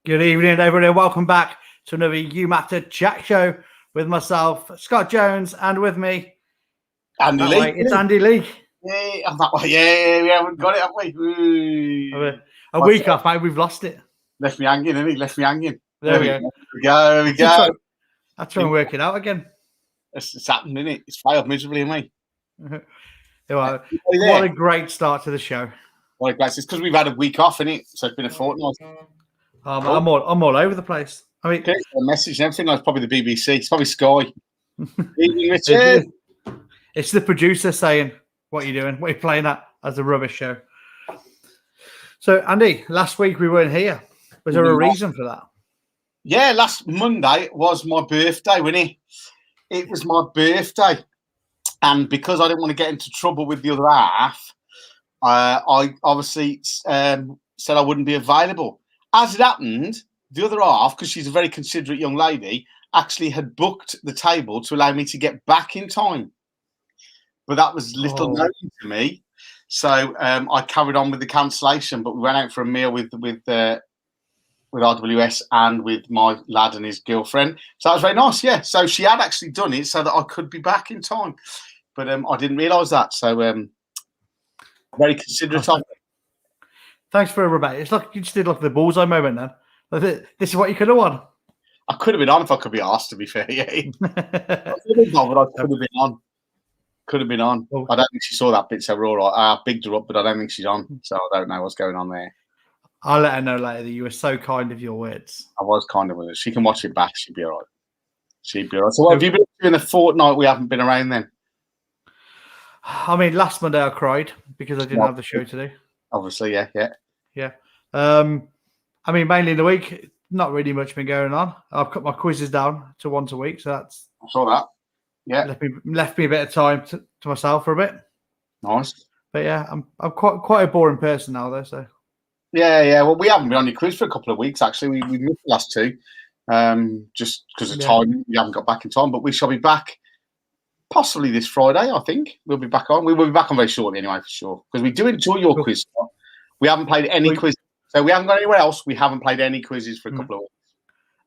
Good evening, everybody. Welcome back to another You Matter Chat Show with myself, Scott Jones, and with me, Andy Lee. It's Andy Lee. Yeah, I'm that way. Yeah, we haven't got it, have we? A week off, mate. We've lost it. Left me hanging, innit? Left me hanging. There we go. There we go. I'll try and work it out again. It's happened, innit? It's failed miserably, mate. What a great start to the show. What a great! It's because we've had a week off, innit? So it's been a fortnight. I'm all over the place. I mean, a message and everything. Like probably the BBC. It's probably Sky. Evening, Richard. It's the producer saying, "What are you doing? What are you playing at?" As a rubbish show. So, Andy, last week we weren't here. Was there a reason for that? Yeah, last Monday was my birthday, wasn't it? It was my birthday, and because I didn't want to get into trouble with the other half, I obviously said I wouldn't be available. As it happened, the other half, because she's a very considerate young lady, actually had booked the table to allow me to get back in time. But that was little known to me. So I carried on with the cancellation, but we went out for a meal with RWS and with my lad and his girlfriend. So that was very nice, yeah. So she had actually done it so that I could be back in time. But I didn't realise that. So very considerate of me. Thanks for a rebate. It's like you just did like the bullseye moment then. This is what you could have won. I could have been on if I could be asked, to be fair. Yeah. I could have been on. Could have been on. I don't think she saw that bit, so we're all right. I bigged her up, but I don't think she's on, so I don't know what's going on there. I'll let her know later that you were so kind of your words. I was kind of with her. She can watch it back. She'd be all right. She'd be all right. So what have you been doing a fortnight we haven't been around then? I mean, last Monday I cried because I didn't have the show to do. Obviously, yeah. I mean, mainly in the week, not really much been going on. I've cut my quizzes down to once a week, so that's. I saw that. Yeah, left me a bit of time to myself for a bit. Nice. But yeah, I'm quite a boring person now, though. So. Yeah. Well, we haven't been on your quiz for a couple of weeks actually. We missed the last two, just because of time. We haven't got back in time, but we shall be back. Possibly this Friday, I think we'll be back on. We will be back on very shortly, anyway, for sure. Because we do enjoy your quiz. We haven't played any quiz, so we haven't gone anywhere else. We haven't played any quizzes for a couple of weeks.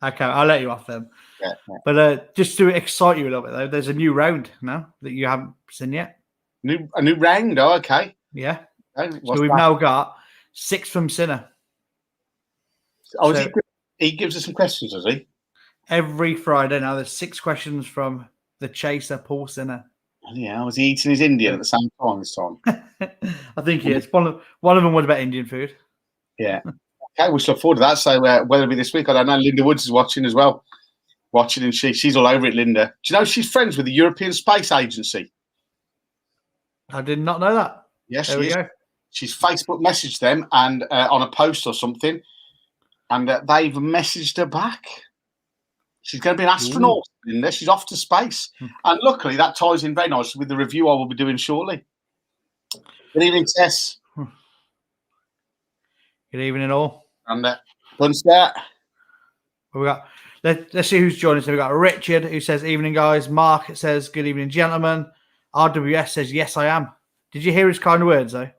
Okay, I'll let you off then. Yeah. But just to excite you a little bit, though, there's a new round now that you haven't seen yet. A new round? Oh, okay. Yeah. Okay. So we've now got 6 from Sinner. Oh, so he gives us some questions, does he? Every Friday now, there's 6 questions from the chaser, Paul Sinner. Yeah, was he eating his Indian at the same time this time? I think he is. One of them was about Indian food. Yeah. Okay, we shall look forward to that. So whether it be this week, I don't know. Linda Woods is watching as well. And she's all over it, Linda. Do you know she's friends with the European Space Agency? I did not know that. Yes, there we go. She's Facebook messaged them and on a post or something, and they've messaged her back. She's going to be an astronaut, Linda. She's off to space. And luckily, that ties in very nicely with the review I will be doing shortly. Good evening, Tess. Good evening, all. And lunch there. We got. Let's see who's joining us. We've got Richard, who says, "Evening, guys." Mark says, "Good evening, gentlemen." RWS says, "Yes, I am." Did you hear his kind words, though?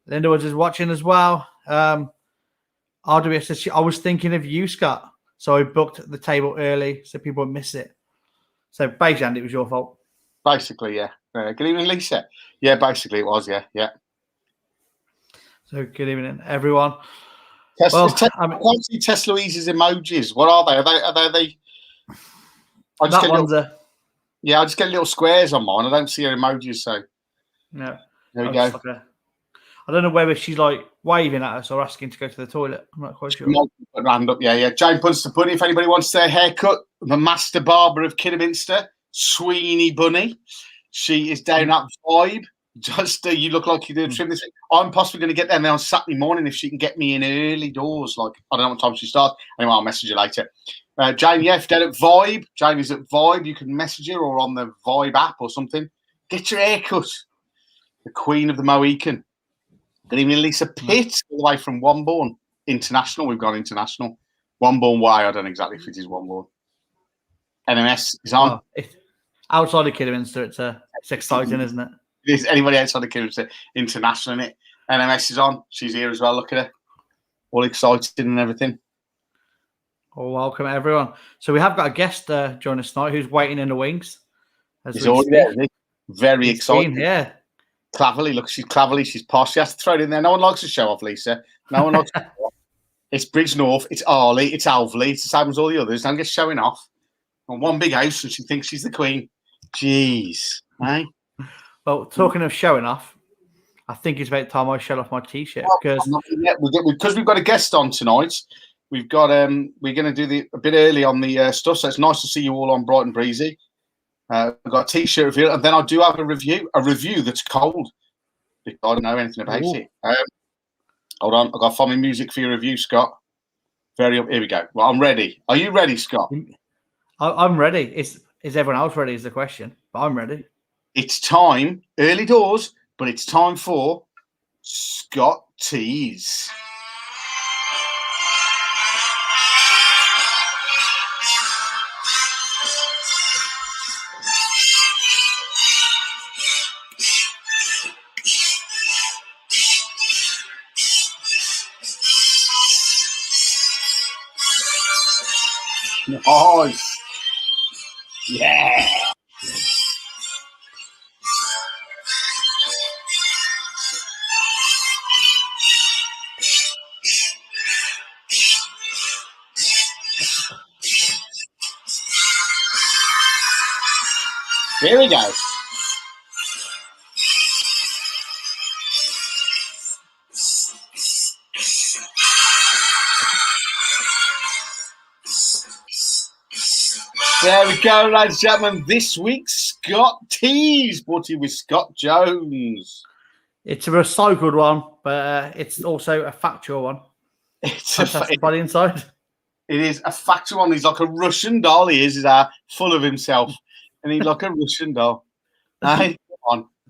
Linda Woods is watching as well. RWS says, "I was thinking of you, Scott. So I booked the table early so people would miss it." So basically, Andy, it was your fault. Basically, yeah. Good evening, Lisa. Yeah, basically it was, yeah. So good evening, everyone. I can't see Tess Louise's emojis. What are they? Are they? I just get little squares on mine. I don't see her emojis, so. No. There we go. I don't know whether she's like waving at us or asking to go to the toilet. I'm not quite sure. Round up, yeah. Jane Punster Bunny, if anybody wants their haircut, the master barber of Kidderminster, Sweeney Bunny. She is down at Vibe. Just you look like you do a trim this week. I'm possibly going to get there on Saturday morning if she can get me in early doors. Like, I don't know what time she starts. Anyway, I'll message you later. Jane, if they're at Vibe, Jane is at Vibe. You can message her or on the Vibe app or something. Get your haircut. The Queen of the Mohican. Good evening, Lisa Pitt, all the way from Wombourne International. We've gone international. Wombourne Way, I don't know exactly if it is Wombourne. NMS is on. Outside of Kidderminster, it's exciting, isn't it? It is. Anybody outside of Kidderminster, international, isn't it? NMS is on. She's here as well. Look at her. all excited and everything. Well, welcome everyone. So we have got a guest joining us tonight who's waiting in the wings. He's already there, isn't he? Very He's excited. been, yeah. Cleverly, look, she's cleverly, she's posh. She has to throw it in there. No one likes to show off, Lisa. No one likes to show off. It's Bridgenorth, it's Arley, it's Alveley, it's the same as all the others. Don't get showing off on one big house and she thinks she's the queen. Jeez, eh? Well, talking of showing off, I think it's about time I showed off my t-shirt because we've got a guest on tonight. We've got we're going to do a bit early on the stuff, so it's nice to see you all on Bright and Breezy. We've got a t-shirt review, and then I do have a review that's cold because I don't know anything about it. Hold on, I've got to find my music for your review, Scott. Here we go. Well, I'm ready. Are you ready, Scott? I'm ready. Is everyone else ready is the question, but I'm ready. It's time, early doors, but it's time for Scott Tease. Nice. Yeah. Here we go. There we go, ladies and gentlemen. This week's Scott Tease, brought to you with Scott Jones. It's a recycled one, but it's also a factual one. It's fantastic body inside. It is a factual one. He's like a Russian doll. He is. He's full of himself, and he's like a Russian doll. Hey,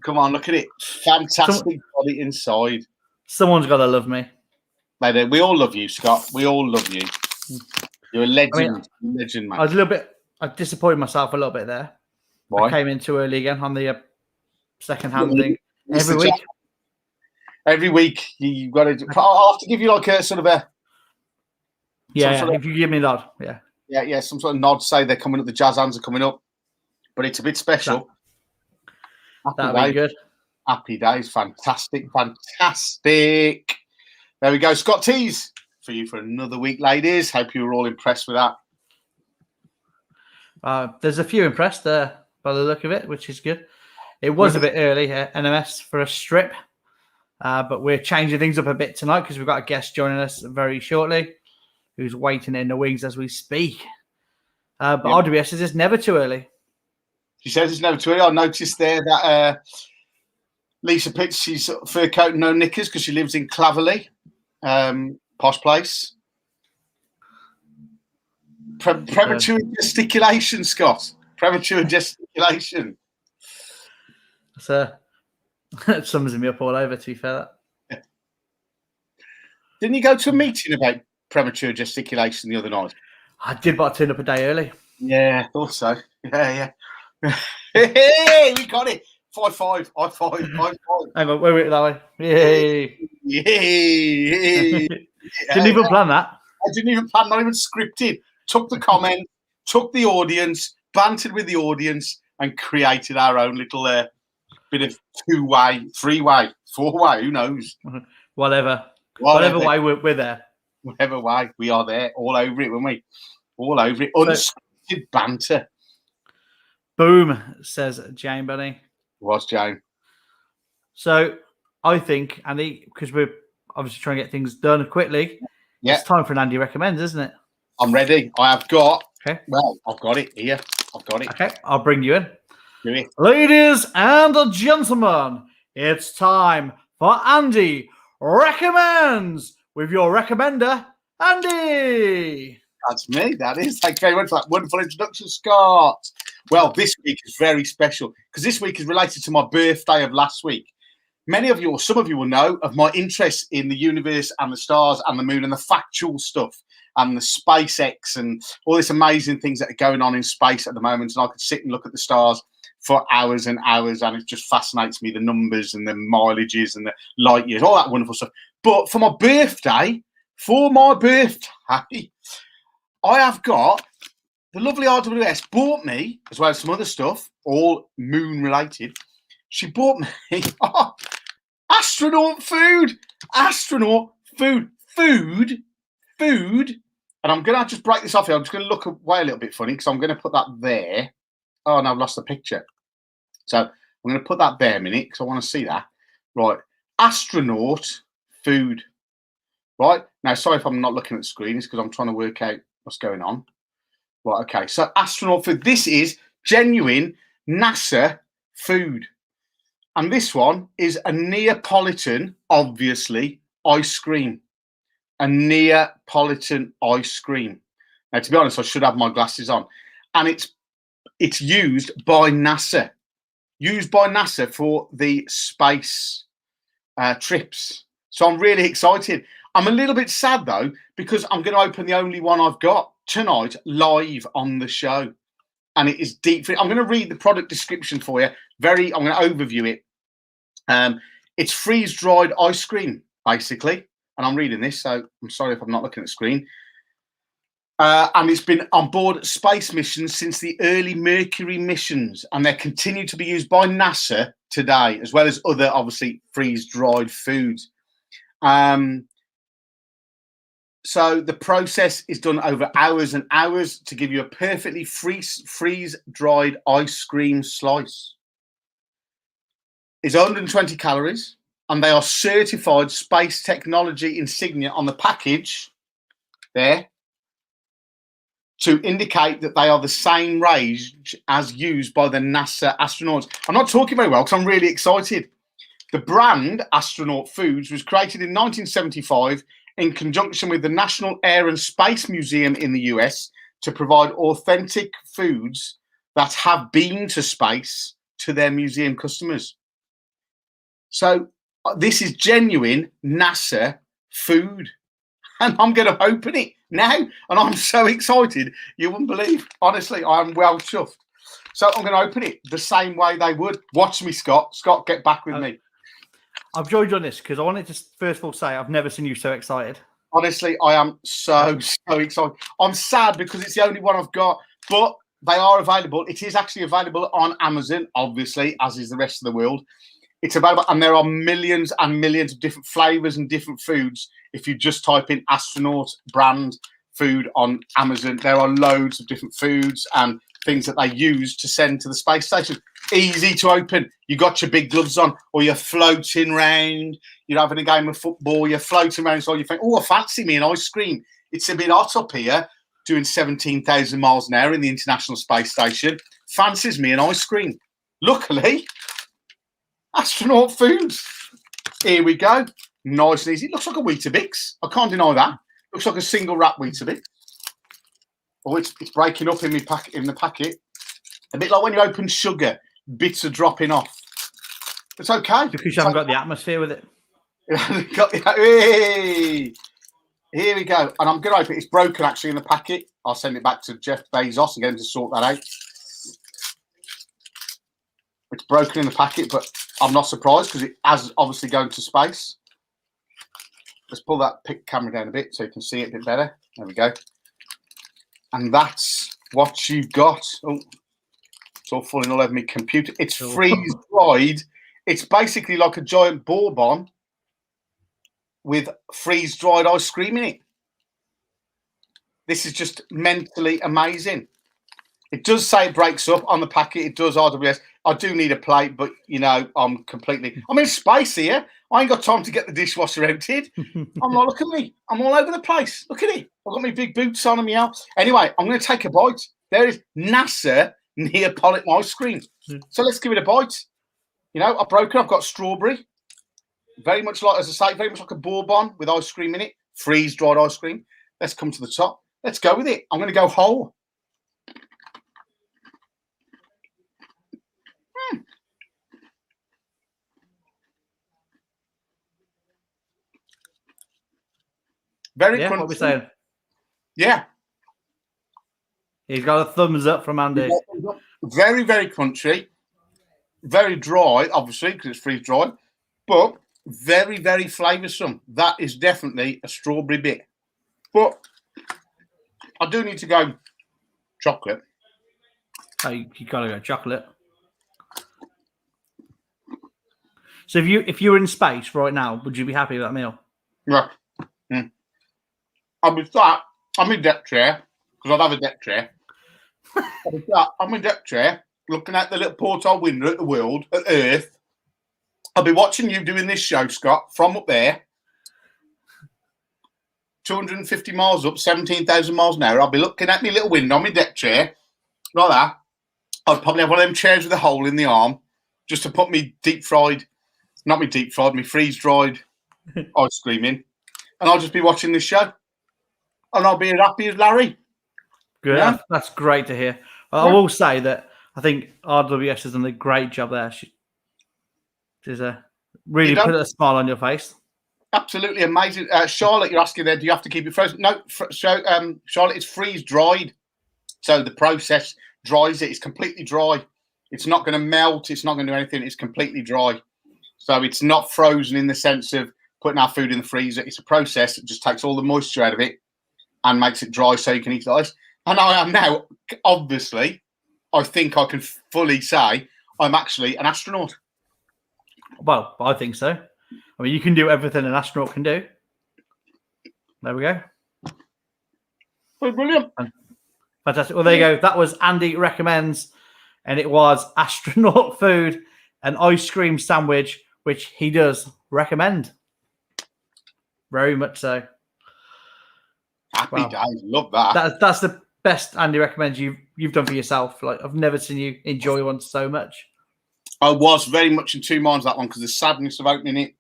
come on, look at it. Fantastic body inside. Someone's got to love me. Mate, we all love you, Scott. We all love you. You're a legend. Legend, man. I disappointed myself a little bit there. Why? I came in too early again on the second-hand thing. Every week, you've got to. I'll have to give you like a sort of a. If you give me a nod, yeah, some sort of nod. Say they're coming up. The jazz hands are coming up, but it's a bit special. That'll be good. Happy days, fantastic. There we go, Scott Tease for you for another week, ladies. Hope you were all impressed with that. There's a few impressed there by the look of it, which is good. It was a bit early, NMS for a strip, but we're changing things up a bit tonight because we've got a guest joining us very shortly who's waiting in the wings as we speak. But RWS says it's never too early. She says it's never too early. I noticed there that Lisa Pitts, she's fur coat and no knickers because she lives in Claverley, posh place. Premature gesticulation, Scott. Premature gesticulation. So it sums me up all over, to be fair. Didn't you go to a meeting about premature gesticulation the other night? I did, but I turned up a day early. Yeah, I thought so. Yeah. Hey, we got it. 5-5. High five. Hang on, wait that way. Yay. Didn't even plan that. I didn't even plan, not even scripted. Took the comment, took the audience, bantered with the audience, and created our own little bit of two-way, three-way, four-way, who knows? Whatever way we're there. Whatever way, we are there. All over it, weren't we? All over it. Unscripted banter. Boom, says Jane Bunny. Was Jane. So I think, Andy, because we're obviously trying to get things done quickly, it's time for an Andy Recommends, isn't it? I'm ready. I have got. Okay. Well, I've got it here. I've got it. Okay, I'll bring you in. Do it. Ladies and gentlemen, it's time for Andy Recommends with your recommender, Andy. That's me. That is. Thank you very much for that wonderful introduction, Scott. Well, this week is very special because this week is related to my birthday of last week. Many of you, or some of you, will know of my interest in the universe and the stars and the moon and the factual stuff and the SpaceX and all these amazing things that are going on in space at the moment. And I could sit and look at the stars for hours and hours, and it just fascinates me, the numbers and the mileages and the light years, all that wonderful stuff. But for my birthday, for my birthday, I have got the lovely RWS bought me, as well as some other stuff, all moon related. She bought me astronaut food. And I'm going to just break this off here. I'm just going to look away a little bit funny because I'm going to put that there. Oh, no, I've lost the picture. So I'm going to put that there a minute because I want to see that. Right. Astronaut food. Right. Now, sorry if I'm not looking at the screen. It's because I'm trying to work out what's going on. Right. Okay. So astronaut food. This is genuine NASA food. And this one is a Neapolitan, obviously, ice cream. A Neapolitan ice cream. Now, to be honest, I should have my glasses on. And it's used by NASA. Used by NASA for the space trips. So I'm really excited. I'm a little bit sad, though, because I'm going to open the only one I've got tonight live on the show. And it is deep. I'm going to read the product description for you. I'm going to overview it. It's freeze-dried ice cream, basically. And I'm reading this, so I'm sorry if I'm not looking at the screen. And it's been on board space missions since the early Mercury missions. And they continue to be used by NASA today, as well as other, obviously, freeze-dried foods. So the process is done over hours and hours to give you a perfectly freeze-dried ice cream slice. It's 120 calories, and they are certified space technology insignia on the package there to indicate that they are the same range as used by the NASA astronauts. I'm not talking very well because I'm really excited. The brand Astronaut Foods was created in 1975 in conjunction with the National Air and Space Museum in the US to provide authentic foods that have been to space to their museum customers. So this is genuine NASA food. And I'm going to open it now. And I'm so excited. You wouldn't believe. Honestly, I am well chuffed. So I'm going to open it the same way they would. Watch me, Scott. Scott, get back with me. I've joined on this because I wanted to first of all say I've never seen you so excited. Honestly, I am so excited. I'm sad because it's the only one I've got, but they are available. It is actually available on Amazon, obviously, as is the rest of the world. It's available, and there are millions and millions of different flavors and different foods. If you just type in astronaut brand food on Amazon, there are loads of different foods and things that they use to send to the space station. Easy to open. You got your big gloves on, or you're floating around. You're having a game of football. You're floating around, so you think, "Oh, I fancy me an ice cream." It's a bit hot up here, doing 17,000 miles an hour in the International Space Station. Fancies me an ice cream. Luckily, Astronaut Foods. Here we go. Nice and easy. It looks like a Weetabix. I can't deny that. Looks like a single wrap Weetabix. Oh, it's breaking up in the packet. A bit like when you open sugar, bits are dropping off. It's okay. Because you haven't got the atmosphere with it. Hey! Here we go. And I'm going to open it. It's broken actually in the packet. I'll send it back to Jeff Bezos and get him to sort that out. It's broken in the packet, but I'm not surprised because it has obviously going to space. Let's pull that camera down a bit so you can see it a bit better. There we go. And that's what you've got. Oh, it's all falling all over my computer. It's freeze-dried. It's basically like a giant bourbon with freeze-dried ice cream in it. This is just mentally amazing. It does say it breaks up on the packet. It does RWS. I do need a plate, but, you know, I'm in space here. I ain't got time to get the dishwasher emptied. I'm like, look at me. I'm all over the place. Look at it. I've got my big boots on and me out. Anyway, I'm going to take a bite. There is NASA Neapolitan ice cream. So let's give it a bite. You know, I've got strawberry. Very much like, as I say, very much like a bourbon with ice cream in it. Freeze-dried ice cream. Let's come to the top. Let's go with it. I'm going to go whole. Very crunchy. What we saying? Yeah. He's got a thumbs up from Andy. Very, very crunchy. Very dry, obviously, because it's freeze-dried. But very, very flavoursome. That is definitely a strawberry bit. But I do need to go chocolate. Oh, you got to go chocolate. So if you were in space right now, would you be happy with that meal? Yeah. I'll be sat. I'm in deck chair because I'd have a deck chair. I'm in deck chair looking out the little porthole window at the world, at Earth. I'll be watching you doing this show, Scott, from up there. 250 miles up, 17,000 miles an hour. I'll be looking at my little window on my deck chair, like that. I'd probably have one of them chairs with a hole in the arm just to put me me freeze-dried ice cream in. And I'll just be watching this show. And I'll be as happy as Larry. Good. Yeah. That's great to hear. I will say that I think RWS has done a great job there. She's really put a smile on your face. Absolutely amazing. Charlotte, you're asking there, do you have to keep it frozen? No, Charlotte, it's freeze-dried. So the process dries it. It's completely dry. It's not going to melt. It's not going to do anything. It's completely dry. So it's not frozen in the sense of putting our food in the freezer. It's a process that just takes all the moisture out of it and makes it dry so you can eat it ice. And I am now, obviously, I think I can fully say I'm actually an astronaut. Well, I think so. I mean, you can do everything an astronaut can do. There we go. Oh, brilliant. Fantastic. Well, there you go. That was Andy Recommends, and it was astronaut food, an ice cream sandwich, which he does recommend. Very much so. Happy days. Love that. That's the best Andy Recommends you've done for yourself. Like, I've never seen you enjoy one so much. I was very much in two minds that one because the sadness of opening it.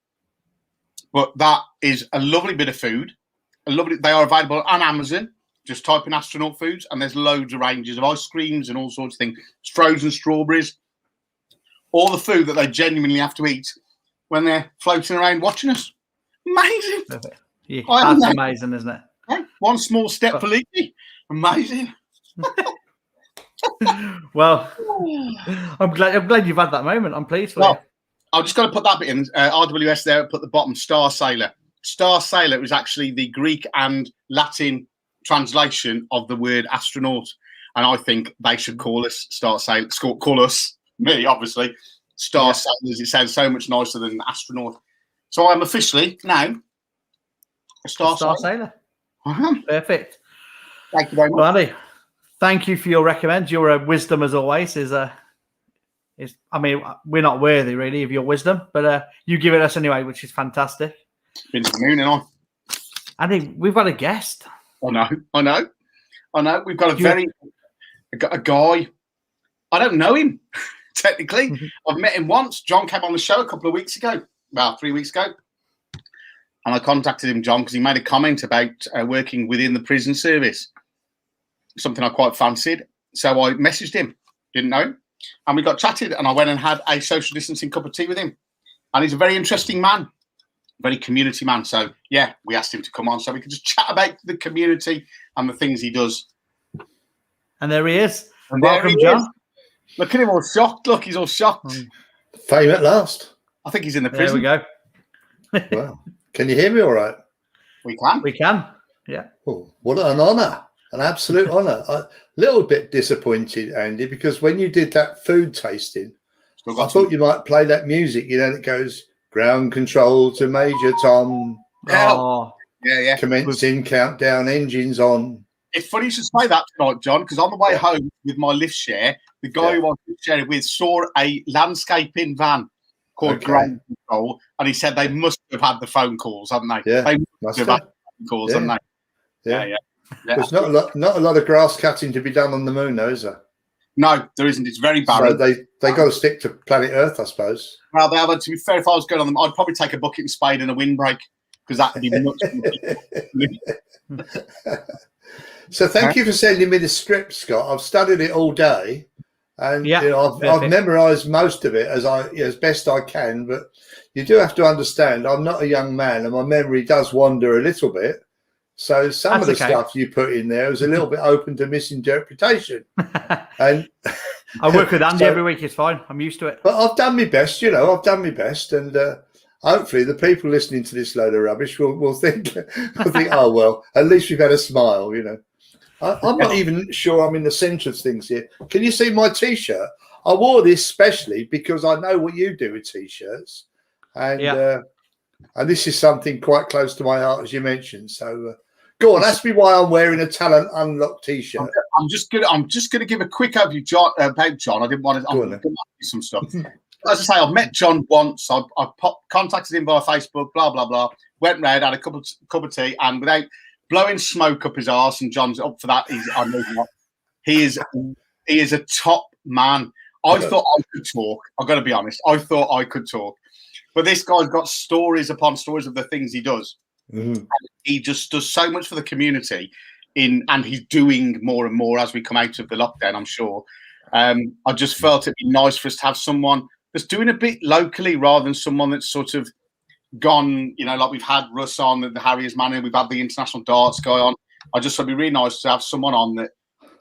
But that is a lovely bit of food. They are available on Amazon. Just type in astronaut foods, and there's loads of ranges of ice creams and all sorts of things. Frozen strawberries, all the food that they genuinely have to eat when they're floating around watching us. Amazing. Yeah, that's amazing, isn't it? One small step for Leaky. Amazing. Well, I'm glad you've had that moment. I'm pleased for you. I've just got to put that bit in. RWS there, put the bottom, Star Sailor. Star Sailor is actually the Greek and Latin translation of the word astronaut. And I think they should call us Star Sailor. Call us, me, obviously, Star Sailors. It sounds so much nicer than astronaut. So I'm officially now a Star Sailor. Uh-huh. Perfect. Thank you very much. Well, Andy, thank you for your recommend. Your wisdom, as always, is I mean, we're not worthy really of your wisdom, but you give it us anyway, which is fantastic. Been to the moon, and Andy, we've got a guest. I know. We've got a guy. I don't know him technically. I've met him once. John came on the show a couple of weeks ago, about 3 weeks ago, and I contacted him, John, because he made a comment about working within the prison service, something I quite fancied. So I messaged him. Didn't know him. And we got chatted, and I went and had a social distancing cup of tea with him. And he's a very interesting man, very community man. So, yeah, we asked him to come on so we could just chat about the community and the things he does. And there he is. And welcome, John. Look at him all shocked. Look, he's all shocked. Fame at last. I think he's in the prison. There we go. Wow. Can you hear me all right? We can. We can, yeah. Oh, what an honour. An absolute honour. A little bit disappointed, Andy, because when you did that food tasting, I thought you might play that music, that goes ground control to Major Tom. Oh, yeah. Commencing countdown, engines on. It's funny you should say that tonight, John, because on the way home with my lift share, the guy who I was sharing with saw a landscaping van called Ground Control, and he said they must have had the phone calls, haven't they? Yeah, they must have had the phone calls, haven't they? Yeah. There's not a lot of grass cutting to be done on the moon, though, is there? No, there isn't. It's very barren. So they got to stick to planet Earth, I suppose. Well, to be fair, if I was going on them, I'd probably take a bucket and spade and a windbreak because that would be much. So thank you for sending me the script, Scott. I've studied it all day, and I've memorised most of it as best I can. But you do have to understand, I'm not a young man, and my memory does wander a little bit. So some of the stuff you put in there is a little bit open to misinterpretation. And I work with Andy every week. It's fine. I'm used to it. But I've done my best, I've done my best. And hopefully the people listening to this load of rubbish will think, oh, well, at least we've had a smile, you know. I'm not even sure I'm in the centre of things here. Can you see my T-shirt? I wore this specially because I know what you do with T-shirts. And this is something quite close to my heart, as you mentioned. So go on, ask me why I'm wearing a Talent Unlocked T-shirt. I'm just gonna give a quick overview, John, about John. I didn't want to. I'm going to ask you some stuff. As I say, I've met John once. I contacted him via Facebook. Blah blah blah. Went round, had a cup of tea, and without blowing smoke up his arse, and John's up for that. He is a top man. I thought I could talk. I've got to be honest. I thought I could talk. But this guy's got stories upon stories of the things he does. Mm-hmm. He just does so much for the community, and he's doing more and more as we come out of the lockdown, I'm sure. I just felt it'd be nice for us to have someone that's doing a bit locally rather than someone that's sort of gone, you know, like we've had Russ on, the Harriers Manor, we've had the international darts guy on. I just thought it'd be really nice to have someone on that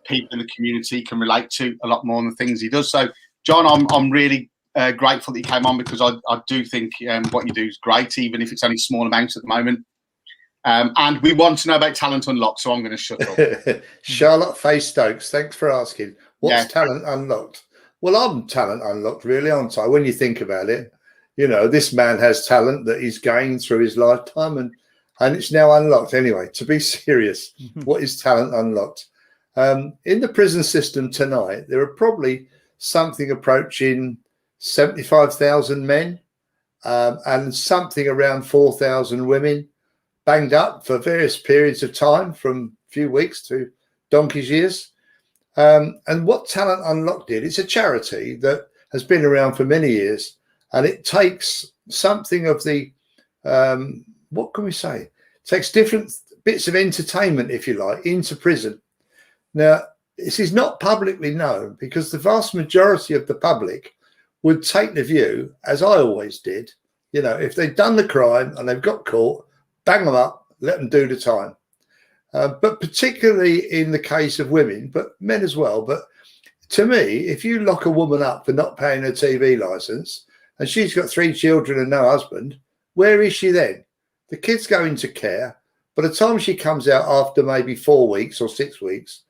people in the community can relate to a lot more than the things he does. So, John, I'm really grateful that you came on, because I do think what you do is great, even if it's only small amounts at the moment. And we want to know about Talent Unlocked, so I'm going to shut up. Charlotte Faye Stokes, thanks for asking. What's Talent Unlocked? Well, I'm Talent Unlocked, really, aren't I? When you think about it, you know, this man has talent that he's gained through his lifetime, and it's now unlocked. Anyway, to be serious, what is Talent Unlocked? In the prison system tonight, there are probably something approaching 75,000 men and something around 4,000 women banged up for various periods of time, from a few weeks to donkey's years. And what Talent Unlocked did, it's a charity that has been around for many years, and it takes something of the, what can we say? It takes different bits of entertainment, if you like, into prison. Now, this is not publicly known, because the vast majority of the public would take the view, as I always did, you know, if they've done the crime and they've got caught, bang them up, let them do the time. But particularly in the case of women, but men as well. But to me, if you lock a woman up for not paying her TV license and she's got 3 children and no husband, where is she then? The kids go into care. By the time she comes out after maybe 4 weeks or 6 weeks,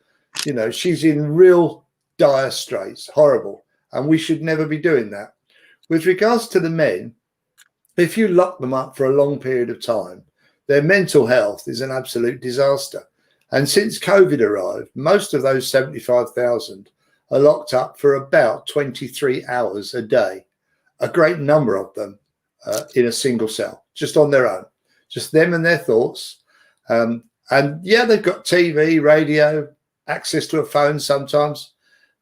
you know, she's in real dire straits, horrible. And we should never be doing that. With regards to the men, if you lock them up for a long period of time, their mental health is an absolute disaster. And since COVID arrived, most of those 75,000 are locked up for about 23 hours a day. A great number of them in a single cell, just on their own, just them and their thoughts. And yeah, they've got TV, radio, access to a phone sometimes,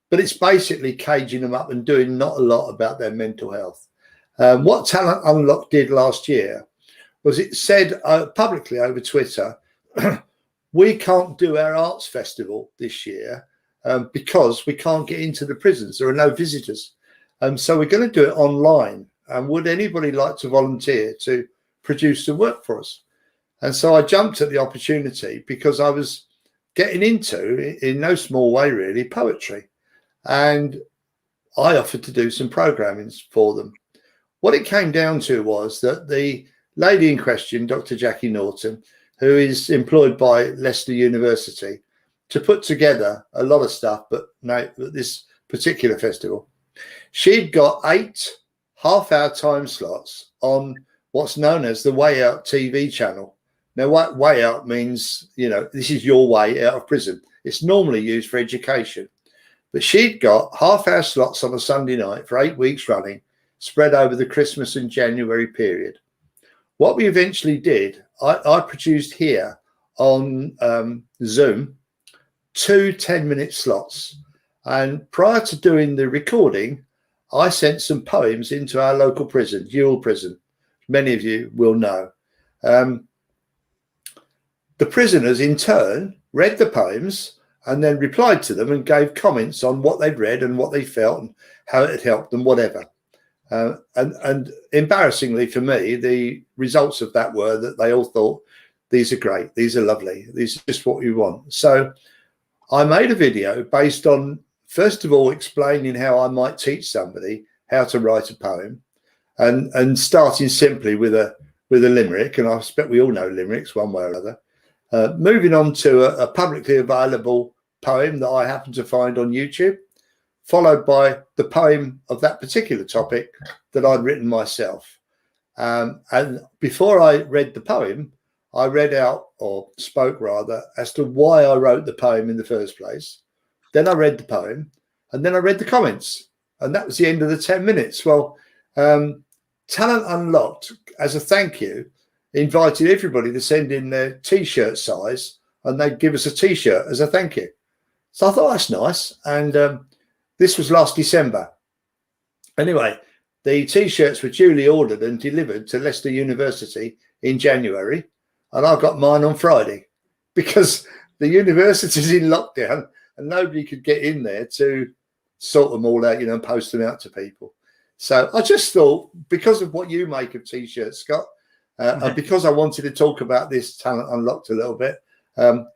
but it's basically caging them up and doing not a lot about their mental health. What Talent Unlocked did last year was it said publicly over Twitter, we can't do our arts festival this year because we can't get into the prisons. There are no visitors. So we're going to do it online. And would anybody like to volunteer to produce some work for us? And so I jumped at the opportunity, because I was getting into, in no small way really, poetry. And I offered to do some programming for them. What it came down to was that the lady in question, Dr. Jackie Norton, who is employed by Leicester University to put together a lot of stuff, but no, this particular festival, she'd got 8 half-hour time slots on what's known as the Way Out TV channel. Now, what Way Out means, you know, this is your way out of prison. It's normally used for education. But she'd got half-hour slots on a Sunday night for 8 weeks running, spread over the Christmas and January period. What we eventually did, I produced here on Zoom 2 10-minute slots. And prior to doing the recording, I sent some poems into our local prison, Ewell Prison. Many of you will know. The prisoners, in turn, read the poems and then replied to them and gave comments on what they'd read and what they felt and how it had helped them, whatever. And embarrassingly for me, the results of that were that they all thought, these are great, these are lovely, these are just what we want. So I made a video based on, first of all, explaining how I might teach somebody how to write a poem. and starting simply with a limerick, and I expect we all know limericks one way or other. Moving on to a publicly available poem that I happened to find on YouTube, followed by the poem of that particular topic that I'd written myself. And before I read the poem, I read out, or spoke rather, as to why I wrote the poem in the first place. Then I read the poem, and then I read the comments, and that was the end of the 10 minutes. Well, Talent Unlocked, as a thank you, invited everybody to send in their T-shirt size, and they'd give us a T-shirt as a thank you. So I thought, that's nice. And this was last December. Anyway, the T-shirts were duly ordered and delivered to Leicester University in January, and I got mine on Friday because the university's in lockdown and nobody could get in there to sort them all out, and post them out to people. So I just thought, because of what you make of T-shirts, Scott, and because I wanted to talk about this Talent Unlocked a little bit,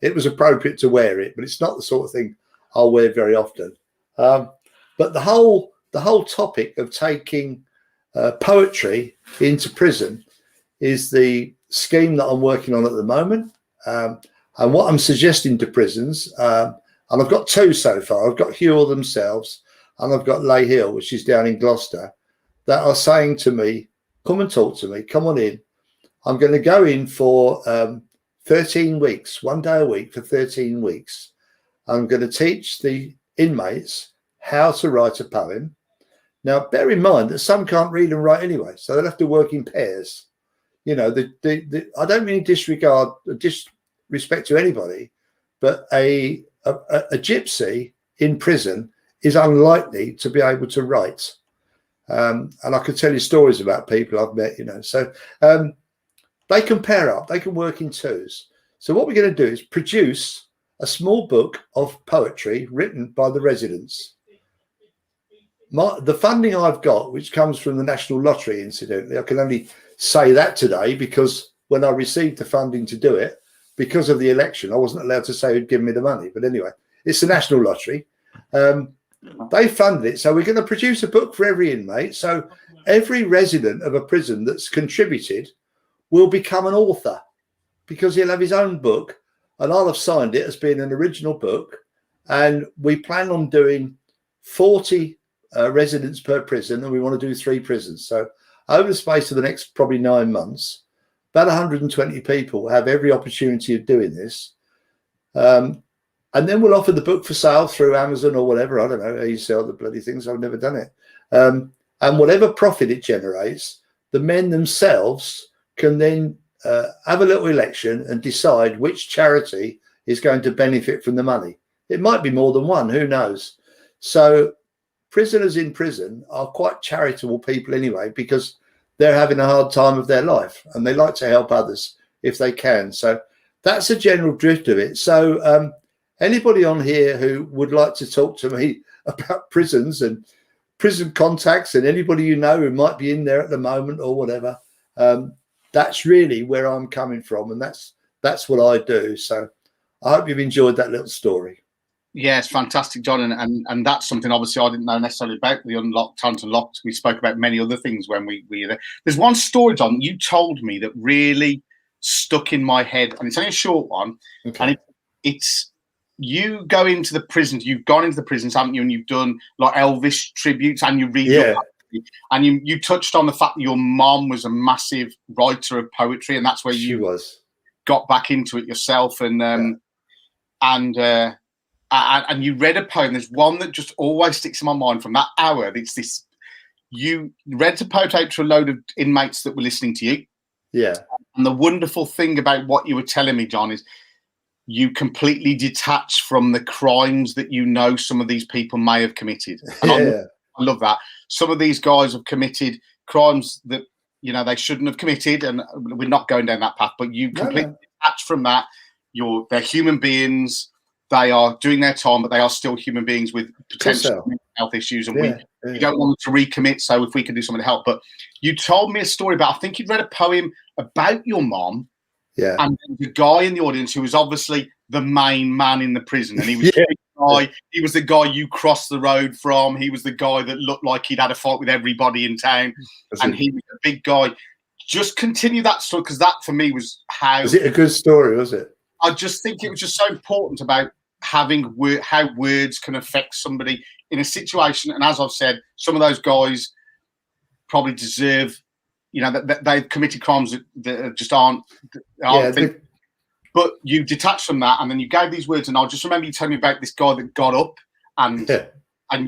it was appropriate to wear it, but it's not the sort of thing I'll wear very often. But the whole topic of taking poetry into prison is the scheme that I'm working on at the moment. And what I'm suggesting to prisons, and I've got two so far. I've got Hewell themselves, and I've got Lay Hill, which is down in Gloucester, that are saying to me, come and talk to me, come on in. I'm going to go in for 13 weeks, 1 day a week for 13 weeks. I'm going to teach the inmates how to write a poem. Now, bear in mind that some can't read and write anyway, so they'll have to work in pairs. I don't mean disrespect to anybody, but a gypsy in prison is unlikely to be able to write. And I could tell you stories about people I've met, So they can pair up, they can work in twos. So what we're going to do is produce a small book of poetry written by the residents. The funding I've got, which comes from the National Lottery, incidentally, I can only say that today because when I received the funding to do it, because of the election, I wasn't allowed to say who'd given me the money. But anyway, it's the National Lottery. They funded it. So we're going to produce a book for every inmate. So every resident of a prison that's contributed will become an author because he'll have his own book, and I'll have signed it as being an original book. And we plan on doing 40 residents per prison, and we want to do 3 prisons. So over the space of the next probably 9 months, about 120 people have every opportunity of doing this. And then we'll offer the book for sale through Amazon or whatever. I don't know how you sell the bloody things. I've never done it. And whatever profit it generates, the men themselves can then have a little election and decide which charity is going to benefit from the money. It might be more than one, who knows? So prisoners in prison are quite charitable people anyway, because they're having a hard time of their life and they like to help others if they can. So that's a general drift of it. So anybody on here who would like to talk to me about prisons and prison contacts, and anybody who might be in there at the moment or whatever, that's really where I'm coming from, and that's what I do. So I hope you've enjoyed that little story. Yeah, it's fantastic, John, and that's something obviously I didn't know necessarily about the Talent Unlocked. We spoke about many other things when we were there. There's one story, John, you told me that really stuck in my head, and it's only a short one. Okay. And it's you go into the prisons. You've gone into the prisons, haven't you? And you've done like Elvis tributes, and you read your poetry, and you touched on the fact that your mom was a massive writer of poetry, and that's where you got back into it yourself, and you read a poem. There's one that just always sticks in my mind from that hour. It's this: you read a poem out to a load of inmates that were listening to you. Yeah. And the wonderful thing about what you were telling me, John, is you completely detach from the crimes that some of these people may have committed. And I love that. Some of these guys have committed crimes that they shouldn't have committed, and we're not going down that path. But you completely detach from that. They're human beings. They are doing their time, but they are still human beings with potential health issues, and we don't want them to recommit. So if we can do something to help. But you told me a story about, I think you'd read a poem about your mom, and the guy in the audience who was obviously the main man in the prison, and he was guy. He was the guy you crossed the road from. He was the guy that looked like he'd had a fight with everybody in town, and he was a big guy. Just continue that story, because that for me was how. Was it a good story? Was it? I just think it was just so important about having how words can affect somebody in a situation. And as I've said, some of those guys probably deserve, that they've committed crimes that just aren't. But you detach from that, and then you gave these words, and I just remember you telling me about this guy that got up, and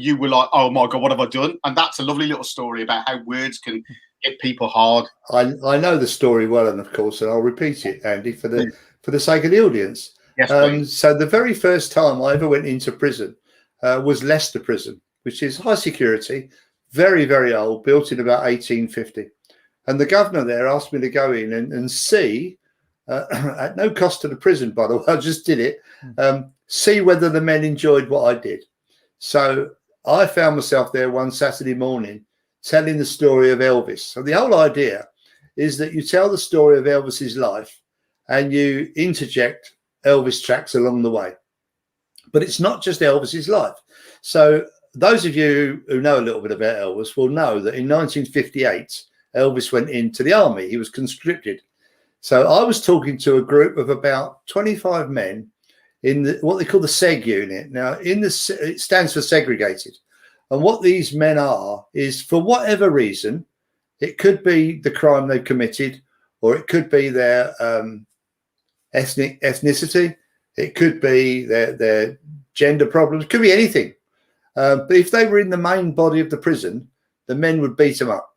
you were like, "Oh my God, what have I done?" And that's a lovely little story about how words can hit people hard. I know the story well, and of course, and I'll repeat it, Andy, for the sake of the audience. Yes, so the very first time I ever went into prison was Leicester Prison, which is high security, very, very old, built in about 1850. And the governor there asked me to go in and see, at no cost to the prison, by the way, I just did it, see whether the men enjoyed what I did. So I found myself there one Saturday morning telling the story of Elvis. So the whole idea is that you tell the story of Elvis's life and you interject Elvis tracks along the way. But it's not just Elvis's life. So those of you who know a little bit about Elvis will know that in 1958, Elvis went into the army. He was conscripted. So I was talking to a group of about 25 men in what they call the SEG unit. Now, it stands for segregated. And what these men are is, for whatever reason, it could be the crime they've committed, or it could be their ethnicity, it could be their gender problems, it could be anything. But if they were in the main body of the prison, the men would beat them up.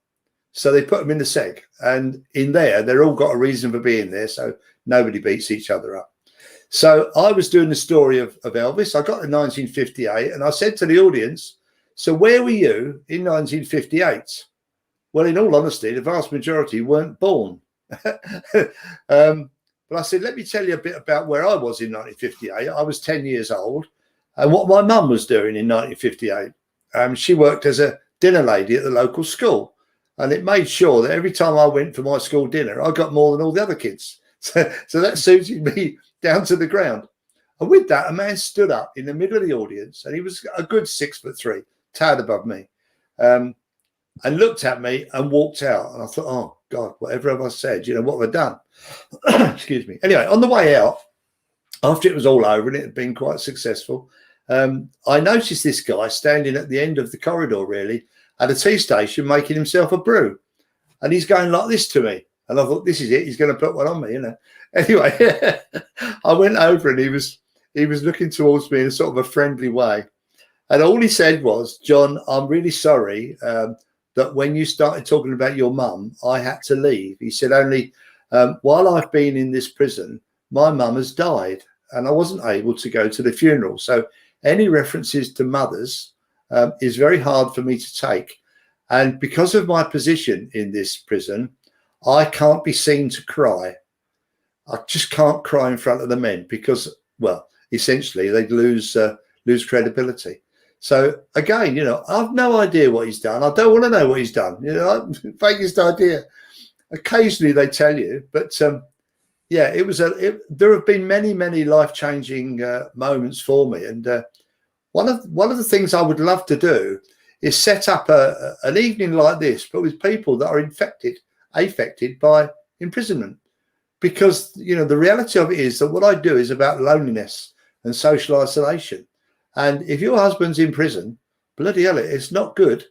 So they put them in the SEG, and in there, they're all got a reason for being there, so nobody beats each other up. So I was doing the story of Elvis. I got in 1958, and I said to the audience, so where were you in 1958? Well, in all honesty, the vast majority weren't born. But I said, let me tell you a bit about where I was in 1958. I was 10 years old, and what my mum was doing in 1958. She worked as a dinner lady at the local school. And it made sure that every time I went for my school dinner, I got more than all the other kids. So that suited me down to the ground. And with that, a man stood up in the middle of the audience, and he was a good 6'3", towered above me, and looked at me and walked out. And I thought, oh, God, whatever have I said? What have I done? Excuse me. Anyway, on the way out, after it was all over and it had been quite successful, I noticed this guy standing at the end of the corridor, really, at a tea station, making himself a brew, and he's going like this to me, and I thought, this is it, he's going to put one on me, Anyway, I went over, and he was looking towards me in a sort of a friendly way, and all he said was, John, I'm really sorry that when you started talking about your mum, I had to leave. He said, only while I've been in this prison, my mum has died, and I wasn't able to go to the funeral, so any references to mothers is very hard for me to take. And because of my position in this prison, I can't be seen to cry. I just can't cry in front of the men because, well, essentially they'd lose credibility. So again, I've no idea what he's done. I don't want to know what he's done. Vaguest idea. Occasionally they tell you, but yeah, there have been many, many life-changing moments for me. And one of the things I would love to do is set up an evening like this, but with people that are affected by imprisonment. Because, the reality of it is that what I do is about loneliness and social isolation. And if your husband's in prison, bloody hell, it's not good,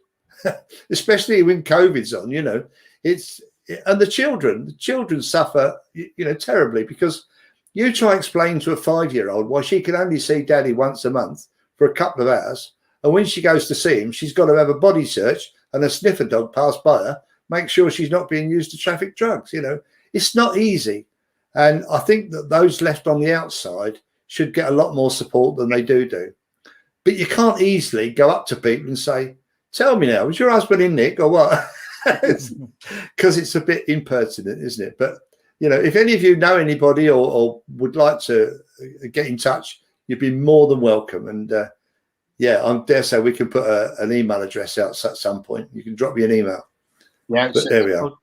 especially when COVID's on, and the children suffer, terribly, because you try to explain to a 5-year-old why she can only see daddy once a month for a couple of hours, and when she goes to see him, she's got to have a body search and a sniffer dog pass by her, make sure she's not being used to traffic drugs. It's not easy, and I think that those left on the outside should get a lot more support than they do. But you can't easily go up to people and say, tell me now, was your husband in Nick or what? Because it's a bit impertinent, isn't it? But if any of you know anybody or would like to get in touch, you'd be more than welcome. And yeah, I dare say we can put an email address out at some point. You can drop me an email. Yeah, but there we are.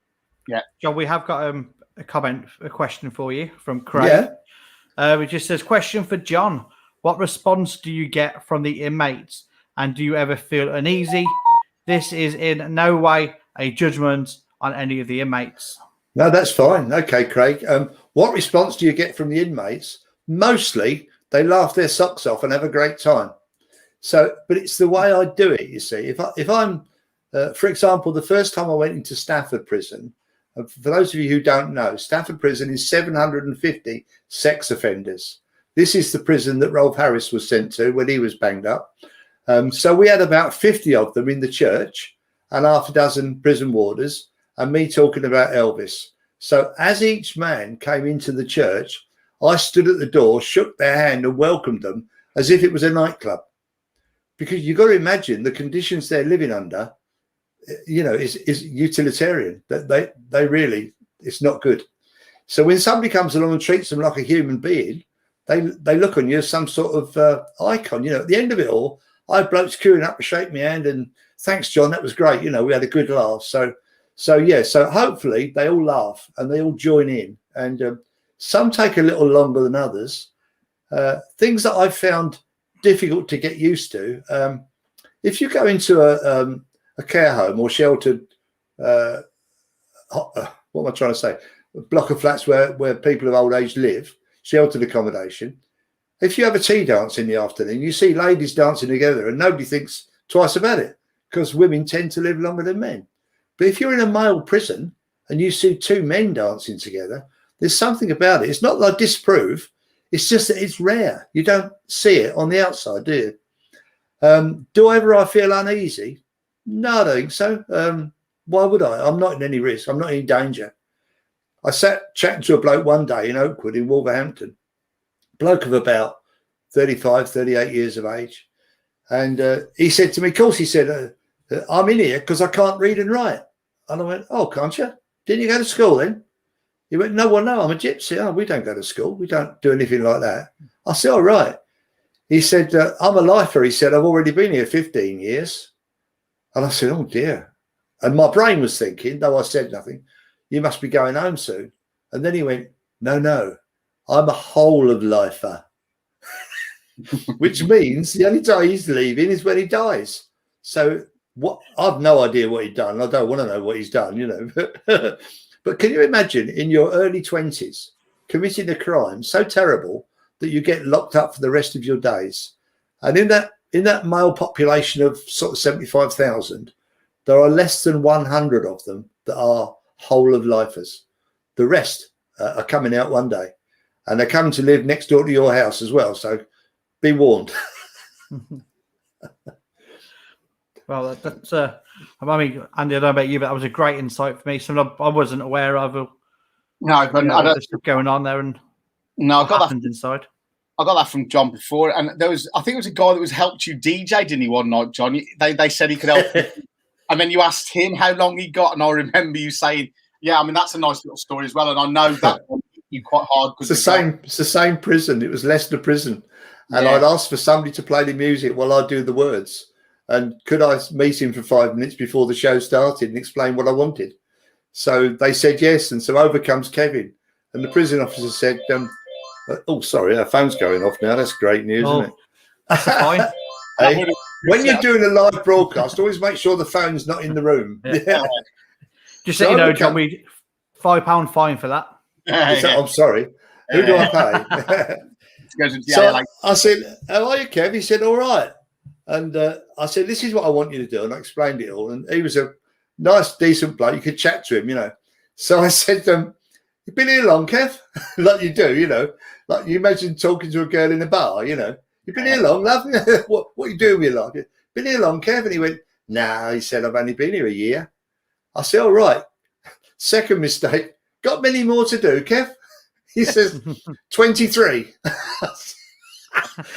Yeah, John, we have got a question for you from Craig. Yeah. It just says, question for John. What response do you get from the inmates? And do you ever feel uneasy? This is in no way a judgment on any of the inmates. No, that's fine. Okay, Craig. What response do you get from the inmates? Mostly, they laugh their socks off and have a great time. So, but it's the way I do it, you see. If I'm, for example, the first time I went into Stafford Prison, for those of you who don't know, Stafford Prison is 750 sex offenders. This is the prison that Rolf Harris was sent to when he was banged up. So we had about 50 of them in the church and half a dozen prison warders and me talking about Elvis. So as each man came into the church, I stood at the door, shook their hand and welcomed them as if it was a nightclub. Because you've got to imagine the conditions they're living under, you know, is utilitarian. That they really, it's not good. So when somebody comes along and treats them like a human being, they look on you as some sort of icon. You know, at the end of it all, I had blokes queuing up to shake my hand and thanks, John, that was great. You know, we had a good laugh. So yeah, so hopefully they all laugh and they all join in. And some take a little longer than others. Things that I've found difficult to get used to. If you go into a care home or sheltered, what am I trying to say? A block of flats where people of old age live, sheltered accommodation. If you have a tea dance in the afternoon, you see ladies dancing together and nobody thinks twice about it because women tend to live longer than men. But if you're in a male prison and you see two men dancing together, there's something about it. It's not that I disapprove. It's just that it's rare. You don't see it on the outside, do you? Do I feel uneasy? No, I don't think so. Why would I? I'm not in any risk. I'm not in danger. I sat chatting to a bloke one day in Oakwood in Wolverhampton, bloke of about 35, 38 years of age. And he said to me, of course, he said, I'm in here because I can't read and write. And I went, oh, can't you? Didn't you go to school then? He went, no, well, no, I'm a gypsy. Oh, we don't go to school. We don't do anything like that. I said, all right. He said, I'm a lifer. He said, I've already been here 15 years. And I said, oh, dear. And my brain was thinking, though I said nothing, you must be going home soon. And then he went, no, I'm a whole of lifer, which means the only time he's leaving is when he dies. So what? I've no idea what he's done. I don't want to know what he's done, you know. But can you imagine in your early 20s committing a crime so terrible that you get locked up for the rest of your days? And in that male population of sort of 75,000, there are less than 100 of them that are whole of lifers. The rest are coming out one day, and they're coming to live next door to your house as well. So be warned. Well, that's I mean, Andy, I don't know about you, but that was a great insight for me. Something I wasn't aware of. No, but I don't. Stuff going on there, and no, I got that inside. I got that from John before, and I think it was a guy that was helped you DJ, didn't he? One night, John. They said he could help you, and then you asked him how long he got, and I remember you saying, "Yeah, I mean that's a nice little story as well." And I know that hit you quite hard because it's the same prison. It was Leicester Prison, and I'd asked for somebody to play the music while I do the words. And could I meet him for 5 minutes before the show started and explain what I wanted? So they said yes. And so over comes Kevin. And the prison officer said, oh, sorry, our phone's going off now. That's great news, isn't it? That's fine. Hey, when you're doing a live broadcast, always make sure the phone's not in the room. Yeah. Just so you know, John, we £5 fine for that. I'm sorry. Who do I pay? So I said, how are you, Kev? He said, all right. And I said, this is what I want you to do. And I explained it all. And he was a nice, decent bloke. You could chat to him, you know. So I said, you've been here long, Kev? Like you do, you know. Like you imagine talking to a girl in a bar, you know. You've been here long, love? What are you doing with your life? Been here long, Kev? And he went, nah. He said, I've only been here a year. I said, all right. Second mistake. Got many more to do, Kev? He says, 23.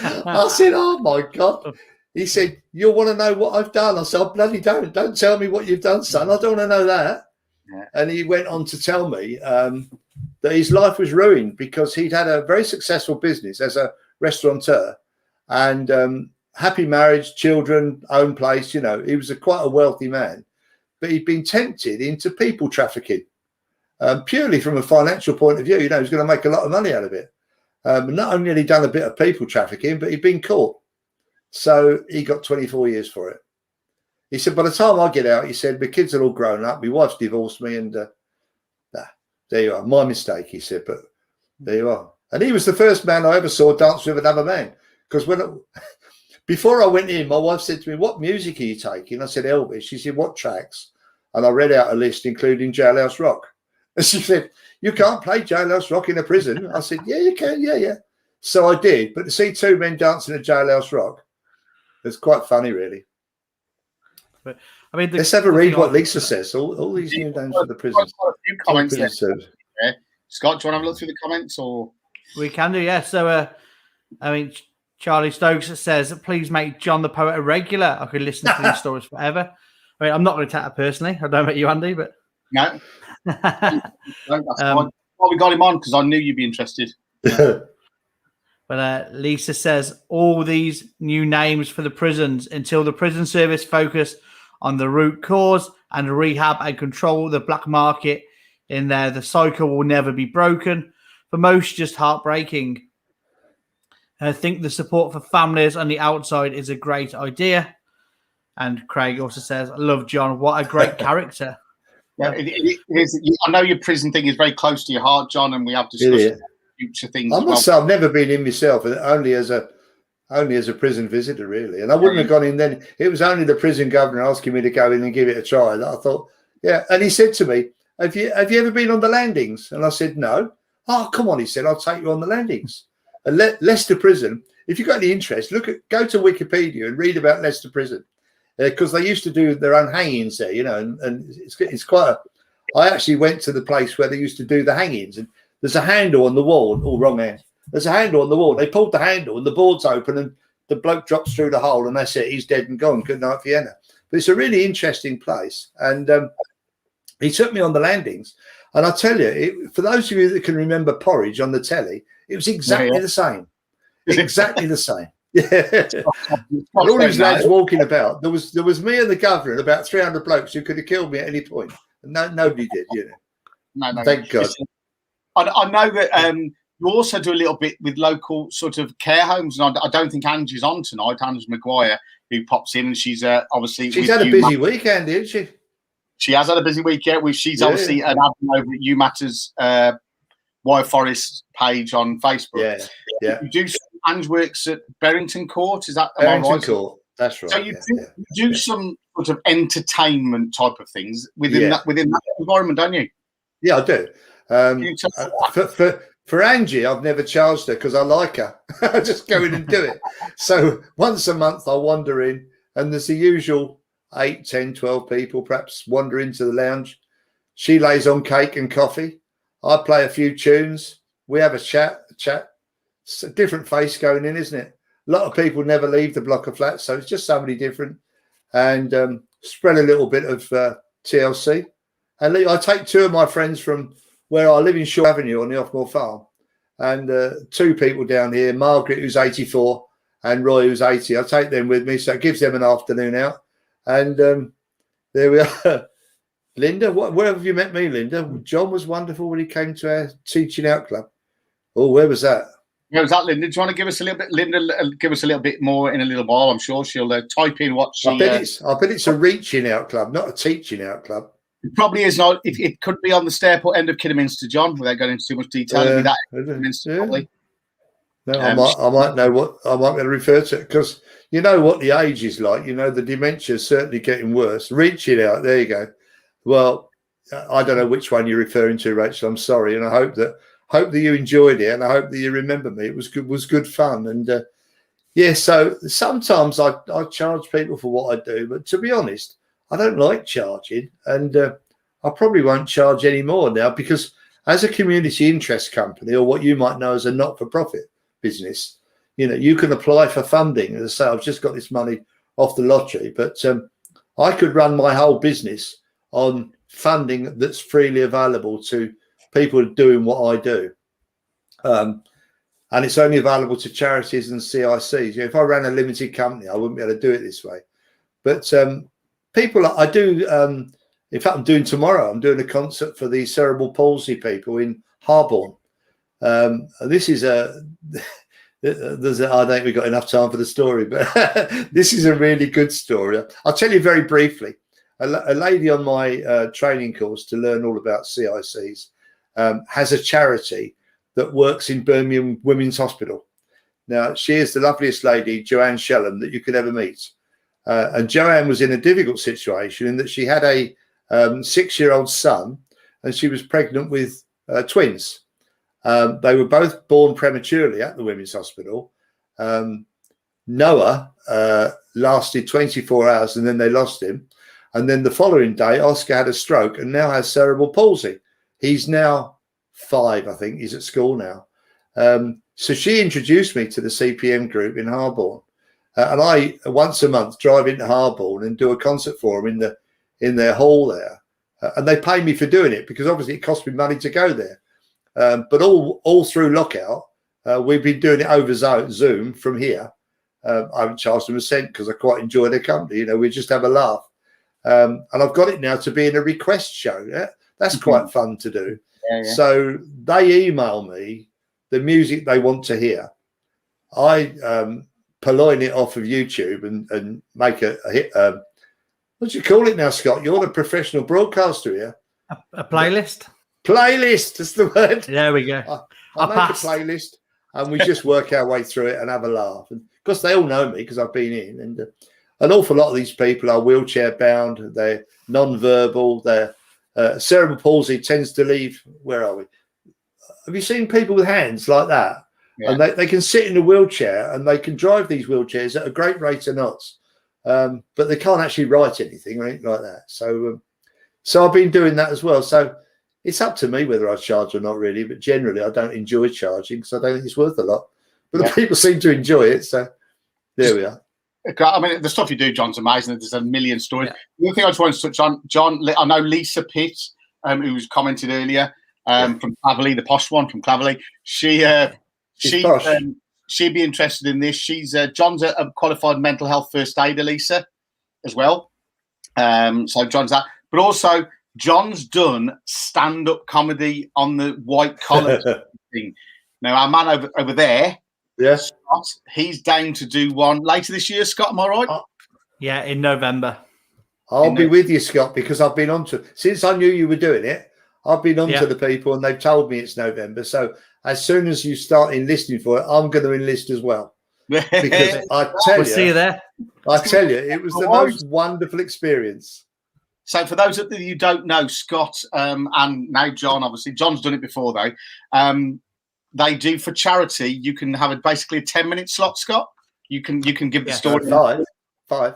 I said, oh, my God. He said, you'll want to know what I've done. I said, oh, bloody don't. Don't tell me what you've done, son. I don't want to know that. Yeah. And he went on to tell me that his life was ruined because he'd had a very successful business as a restaurateur and happy marriage, children, own place. You know, he was quite a wealthy man. But he'd been tempted into people trafficking purely from a financial point of view. You know, he was going to make a lot of money out of it. Not only had he done a bit of people trafficking, but he'd been caught. So he got 24 years for it. He said, by the time I get out, he said, my kids are all grown up. My wife's divorced me. And there you are. My mistake, he said. But there you are. And he was the first man I ever saw dance with another man. Because before I went in, my wife said to me, what music are you taking? I said, Elvis. She said, what tracks? And I read out a list, including Jailhouse Rock. And she said, you can't play Jailhouse Rock in a prison. I said, yeah, you can. Yeah. So I did. But to see two men dancing at Jailhouse Rock, it's quite funny, really. But I mean, let's have a read what Lisa says. All these new names for the prisons. A few comments there. Yeah. Scott, do you want to have a look through the comments? Or we can do, yeah. So, I mean, Charlie Stokes says, please make John the Poet a regular. I could listen to these stories forever. I mean, I'm not going to take that personally. I don't know about you, Andy, but no. No, that's fine. Well, we got him on because I knew you'd be interested. But Lisa says all these new names for the prisons until the prison service focus on the root cause and rehab and control the black market in there. The cycle will never be broken. For most, just heartbreaking. I think the support for families on the outside is a great idea. And Craig also says, I love John. What a great character. Yeah, it is. I know your prison thing is very close to your heart, John, and we have discussed future things. I must say, I've never been in myself, only as a prison visitor, really. And I wouldn't have gone in then. It was only the prison governor asking me to go in and give it a try that I thought, yeah. And he said to me, have you ever been on the landings? And I said, no. Oh, come on, he said, I'll take you on the landings. And Leicester Prison, if you've got any interest, go to Wikipedia and read about Leicester Prison. Because they used to do their own hangings there, and it's quite I actually went to the place where they used to do the hangings, and there's a handle on the wall. Oh, wrong hand. There's a handle on the wall. They pulled the handle and the board's open and the bloke drops through the hole and that's it. He's dead and gone. Good night, Vienna. But it's a really interesting place. And he took me on the landings. And I tell you, for those of you that can remember Porridge on the telly, it was exactly the same. Exactly the same. Yeah. All these lads walking about. There was me and the governor and about 300 blokes who could have killed me at any point. And nobody did, No. Thank God. I know that you also do a little bit with local sort of care homes. And I don't think Angie's on tonight, Ange Maguire, who pops in. And she's obviously... She's had a busy weekend, didn't she? She has had a busy weekend. She's obviously an admin over at You Matters Wire Forest page on Facebook. Yeah. You do... Ange works at Berrington Court. Is that Berrington Court? That's right. So you do some sort of entertainment type of things within that environment, don't you? Yeah, I do. For Angie, I've never charged her because I like her. I just go in and do it. So once a month, I wander in, and there's the usual 8, 10, 12 people perhaps wander into the lounge. She lays on cake and coffee. I play a few tunes. We have a chat. It's a different face going in, isn't it? A lot of people never leave the block of flats, so it's just somebody different. And spread a little bit of TLC. And I take 2 of my friends from where I live in Shaw Avenue on the Offmore Farm, and 2 people down here, Margaret, who's 84, and Roy, who's 80. I take them with me, so it gives them an afternoon out. And there we are. Linda, where have you met me, Linda? John was wonderful when he came to our teaching out club. Oh, where was that? Where was that, Linda? Do you want to give us a little bit, Linda? Give us a little bit more in a little while. I'm sure she'll type in what she. I bet it's a reaching out club, not a teaching out club. It probably is not. It could be on the Stairport end of Kidderminster, John, without going into too much detail. It'd be that Kidderminster, probably. No, I might know what I might be able to refer to it, because you know what the age is like. The dementia is certainly getting worse. Reaching out. There you go. Well, I don't know which one you're referring to, Rachel. I'm sorry, and I hope that you enjoyed it, and I hope that you remember me. It was good fun, and so sometimes I charge people for what I do, but to be honest, I don't like charging, and I probably won't charge any more now, because as a community interest company, or what you might know as a not-for-profit business, you can apply for funding. As I say, I've just got this money off the lottery, but I could run my whole business on funding that's freely available to people doing what I do. And it's only available to charities and CICs. If I ran a limited company, I wouldn't be able to do it this way. But people, I do, in fact, I'm doing tomorrow a concert for the cerebral palsy people in Harborne. This is I don't think we've got enough time for the story, but this is a really good story. I'll tell you very briefly. A lady on my training course to learn all about CICs has a charity that works in Birmingham Women's Hospital. Now, she is the loveliest lady, Joanne Shellham, that you could ever meet. And Joanne was in a difficult situation in that she had a 6-year-old son and she was pregnant with twins. They were both born prematurely at the Women's Hospital. Noah lasted 24 hours and then they lost him. And then the following day, Oscar had a stroke and now has cerebral palsy. He's now 5, I think. He's at school now. So she introduced me to the CPM group in Harborne. And I, once a month, drive into Harborne and do a concert for them in their hall there. And they pay me for doing it because obviously it costs me money to go there. But all through lockout, we've been doing it over Zoom from here. I haven't charged them a cent because I quite enjoy their company. You know, we just have a laugh. And I've got it now to be in a request show. Yeah? That's quite fun to do. Yeah, yeah. So they email me the music they want to hear. I purloin it off of YouTube and make a hit. What do you call it now, Scott? You're the professional broadcaster here. A playlist? Playlist, that's the word. There we go. I make a playlist and we just work our way through it and have a laugh. And of course, they all know me because I've been in. And an awful lot of these people are wheelchair bound. They're non-verbal. Their cerebral palsy tends to leave. Where are we? Have you seen people with hands like that? Yeah. And they can sit in a wheelchair and they can drive these wheelchairs at a great rate of knots. But they can't actually write anything or anything like that. So I've been doing that as well. So it's up to me whether I charge or not, really. But generally, I don't enjoy charging because I don't think it's worth a lot. But the people seem to enjoy it. So there we are. I mean, the stuff you do, John's amazing. There's a million stories. Yeah. The other thing I just wanted to touch on, John, I know Lisa Pitt, who was commented earlier, from Cleverley, the posh one from Cleverley. She'd be interested in this. John's a qualified mental health first aider, Lisa, as well. So John's that. But also, John's done stand-up comedy on the white collar thing. Now, our man over there, yes, Scott, he's down to do one later this year. Scott, am I right? Yeah, in November. I'll be with you, Scott, because I've been on to since I knew you were doing it. I've been on to the people, and they've told me it's November. So as soon as you start enlisting for it, I'm going to enlist as well. Because I tell you, see you there. I tell you, it was the most wonderful experience. So for those of you who don't know, Scott and now John, obviously, John's done it before though. They do for charity. You can have basically a 10-minute slot, Scott. You can give the story. 5.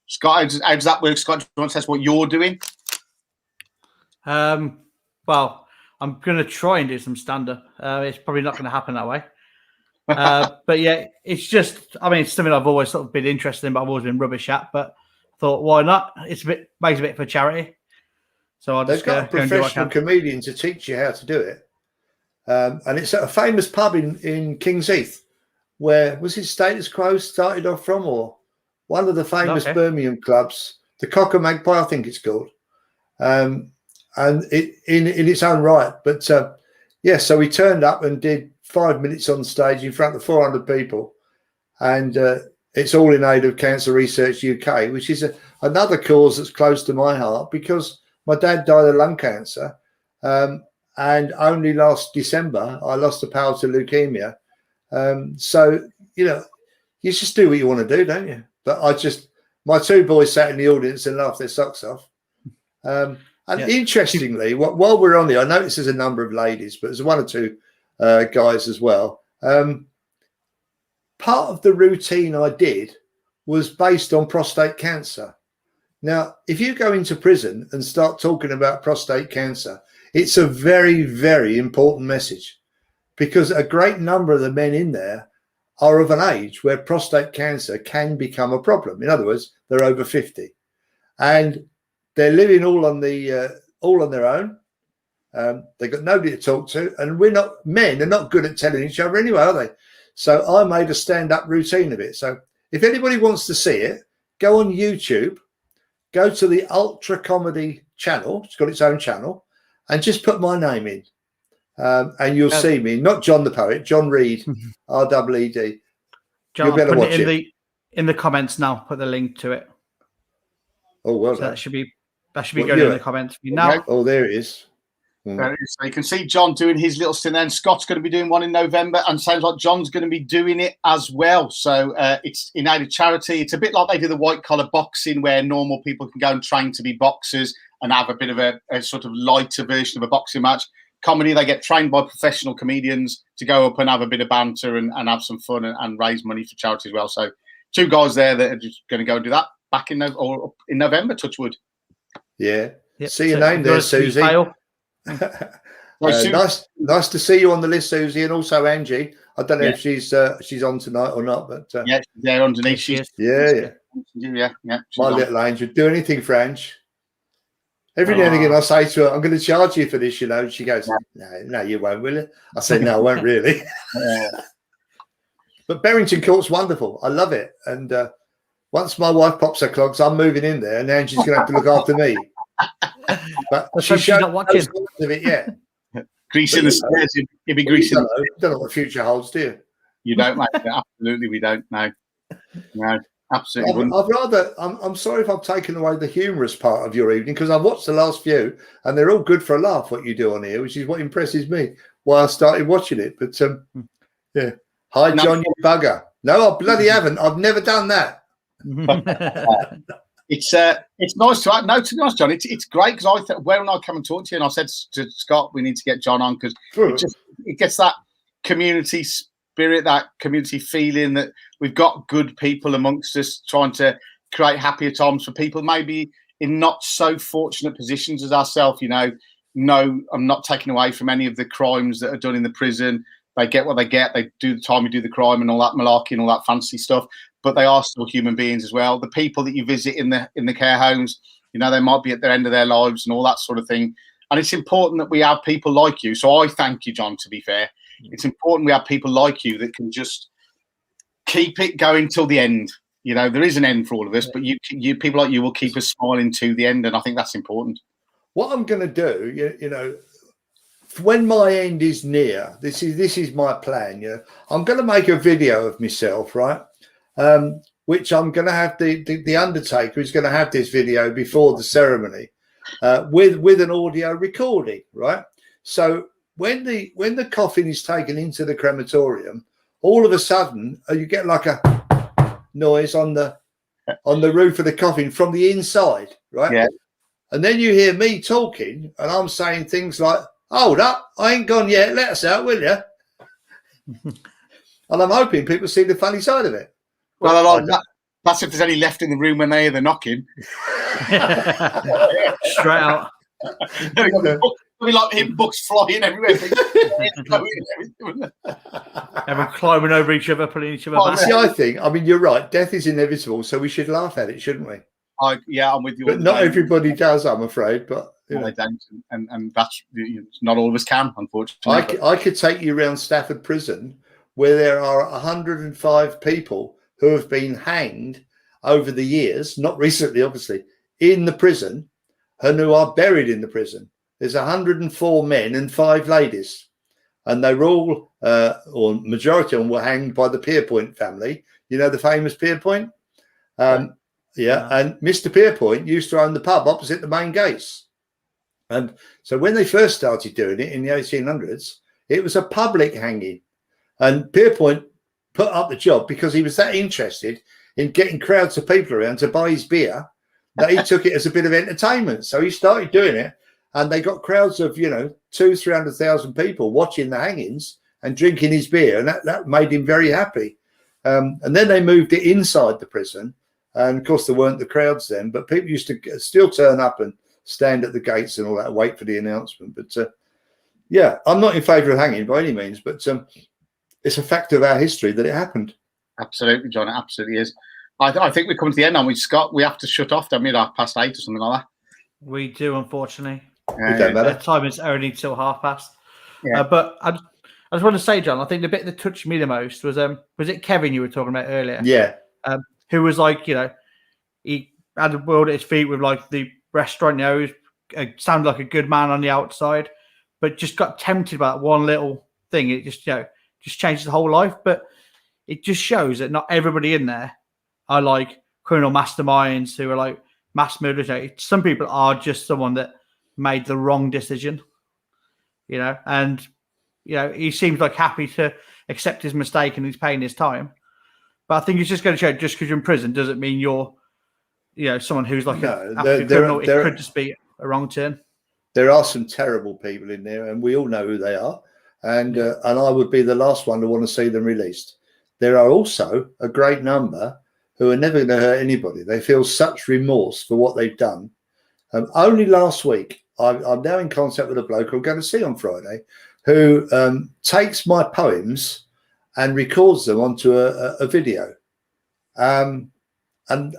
Scott, how does that work, Scott? Do you want to tell us what you're doing? Well, I'm going to try and do some stand-up. It's probably not going to happen that way. But yeah, it's just, I mean, it's something I've always sort of been interested in, but I've always been rubbish at. But I thought, why not? It's makes a bit for charity. So I'll just got a professional comedian to teach you how to do it. And it's at a famous pub in Kings Heath, where was it Status Quo started off from, or one of the famous Birmingham clubs, the Cocker Magpie, I think it's called. And it in its own right. But so we turned up and did 5 minutes on stage in front of 400 people. And it's all in aid of Cancer Research UK, which is another cause that's close to my heart because my dad died of lung cancer. And only last December, I lost the power to leukemia. So, you know, you just do what you want to do, don't you? But my 2 boys sat in the audience and laughed their socks off. Interestingly, while we're on there, I noticed there's a number of ladies, but there's 1 or 2 guys as well. Part of the routine I did was based on prostate cancer. Now, if you go into prison and start talking about prostate cancer, it's a very, very important message because a great number of the men in there are of an age where prostate cancer can become a problem. In other words, they're over 50 and they're living all on their own. They've got nobody to talk to, and men are not good at telling each other anyway, are they? So I made a stand-up routine of it. So if anybody wants to see it, go on YouTube, go to the Ultra Comedy channel. It's got its own channel, and just put my name in. and you'll see me, not John the Poet, John Reed, REED. John, You'll better watch it. In the comments now. Put the link to it. Oh, well so done. that should be going in the comments now. Oh, there it is. So you can see John doing his little stint there, and Scott's going to be doing one in November, and sounds like John's going to be doing it as well. So it's in aid of charity. It's a bit like they do the white collar boxing, where normal people can go and train to be boxers and have a bit of a sort of lighter version of a boxing match. Comedy, they get trained by professional comedians to go up and have a bit of banter and have some fun and raise money for charity as well. So 2 guys there that are just going to go and do that back in November, touch wood. Yeah. Yep. See your name there, Susie. Nice to see you on the list, Susie, and also Angie. I don't know if she's on tonight or not, but yeah, they're underneath. She's yeah. My little angel. Do anything for Ange. Every now and again, I say to her, "I'm going to charge you for this," And she goes, "No, you won't, will you?" I say, "No, I won't really." But Berrington Court's wonderful. I love it, and once my wife pops her clogs, I'm moving in there, and Angie's going to have to look after me. But she's not watching of it yet. Greasing the stairs, you'll be greasing. Don't know what the future holds, do you? You don't, mate. Absolutely, we don't. No, absolutely. I'm sorry if I've taken away the humorous part of your evening, because I've watched the last few, and they're all good for a laugh. What you do on here, which is what impresses me. Why I started watching it, but yeah. Hi, John, you bugger. No, I bloody haven't. I've never done that. It's nice to know. To be honest, John, it's great because when I come and talk to you, and I said to Scott, we need to get John on because it gets that community spirit, that community feeling that we've got good people amongst us trying to create happier times for people maybe in not so fortunate positions as ourselves. No, I'm not taking away from any of the crimes that are done in the prison. They get what they get. They do the time, you do the crime, and all that malarkey and all that fancy stuff. But they are still human beings as well. The people that you visit in the care homes, they might be at the end of their lives and all that sort of thing. And it's important that we have people like you. So I thank you, John, to be fair. It's important we have people like you that can just keep it going till the end. There is an end for all of us, but you people like you will keep us smiling to the end. And I think that's important. What I'm going to do, when my end is near, this is my plan. I'm going to make a video of myself, right? Which I'm going to have the Undertaker is going to have this video before the ceremony with an audio recording, right? So when the coffin is taken into the crematorium, all of a sudden you get like a noise on the roof of the coffin from the inside, right? Yeah. And then you hear me talking, and I'm saying things like, "Hold up, I ain't gone yet. Let us out, will you?" And I'm hoping people see the funny side of it. Well, that's if there's any left in the room when they hear the knocking. Straight out. It'll be like him, books flying everywhere. Everyone climbing over each other, pulling each other back. See, you're right. Death is inevitable, so we should laugh at it, shouldn't we? I'm with you. But not everybody does, I'm afraid. But they don't, and that's not all of us can, unfortunately. I could take you around Stafford Prison, where there are 105 people who have been hanged over the years, not recently, obviously, in the prison, and who are buried in the prison. There's 104 men and 5 ladies, and they were all, or majority of them, were hanged by the Pierpoint family. The famous Pierpoint. Yeah, and Mr. Pierpoint used to own the pub opposite the main gates. And so when they first started doing it in the 1800s, it was a public hanging. And Pierpoint put up the job because he was that interested in getting crowds of people around to buy his beer that he took it as a bit of entertainment. So he started doing it, and they got crowds of 200,000-300,000 people watching the hangings and drinking his beer, and that made him very happy. And then they moved it inside the prison, and of course there weren't the crowds then, but people used to still turn up and stand at the gates and all that, wait for the announcement. But yeah, I'm not in favour of hanging by any means, but it's a fact of our history that it happened. Absolutely, John. It absolutely is. I think we're coming to the end now. Scott, we have to shut off, don't we, at 8:30 or something like that? We do, unfortunately. It don't matter. The time is only till past. Yeah. But I just want to say, John, I think the bit that touched me the most was it Kevin you were talking about earlier? Yeah. Who was like, he had the world at his feet with like the restaurant. He sounded like a good man on the outside, but just got tempted by that one little thing. It just just changes the whole life. But it just shows that not everybody in there are like criminal masterminds who are like mass murderers. Some people are just someone that made the wrong decision, and he seems like happy to accept his mistake and he's paying his time. But I think it's just going to show just because you're in prison doesn't mean you're someone who's like a criminal. It could just be a wrong turn. There are some terrible people in there, and we all know who they are. And I would be the last one to want to see them released. There are also a great number who are never going to hurt anybody. They feel such remorse for what they've done. Only last week, I'm now in contact with a bloke I'm going to see on Friday, who takes my poems and records them onto a video. And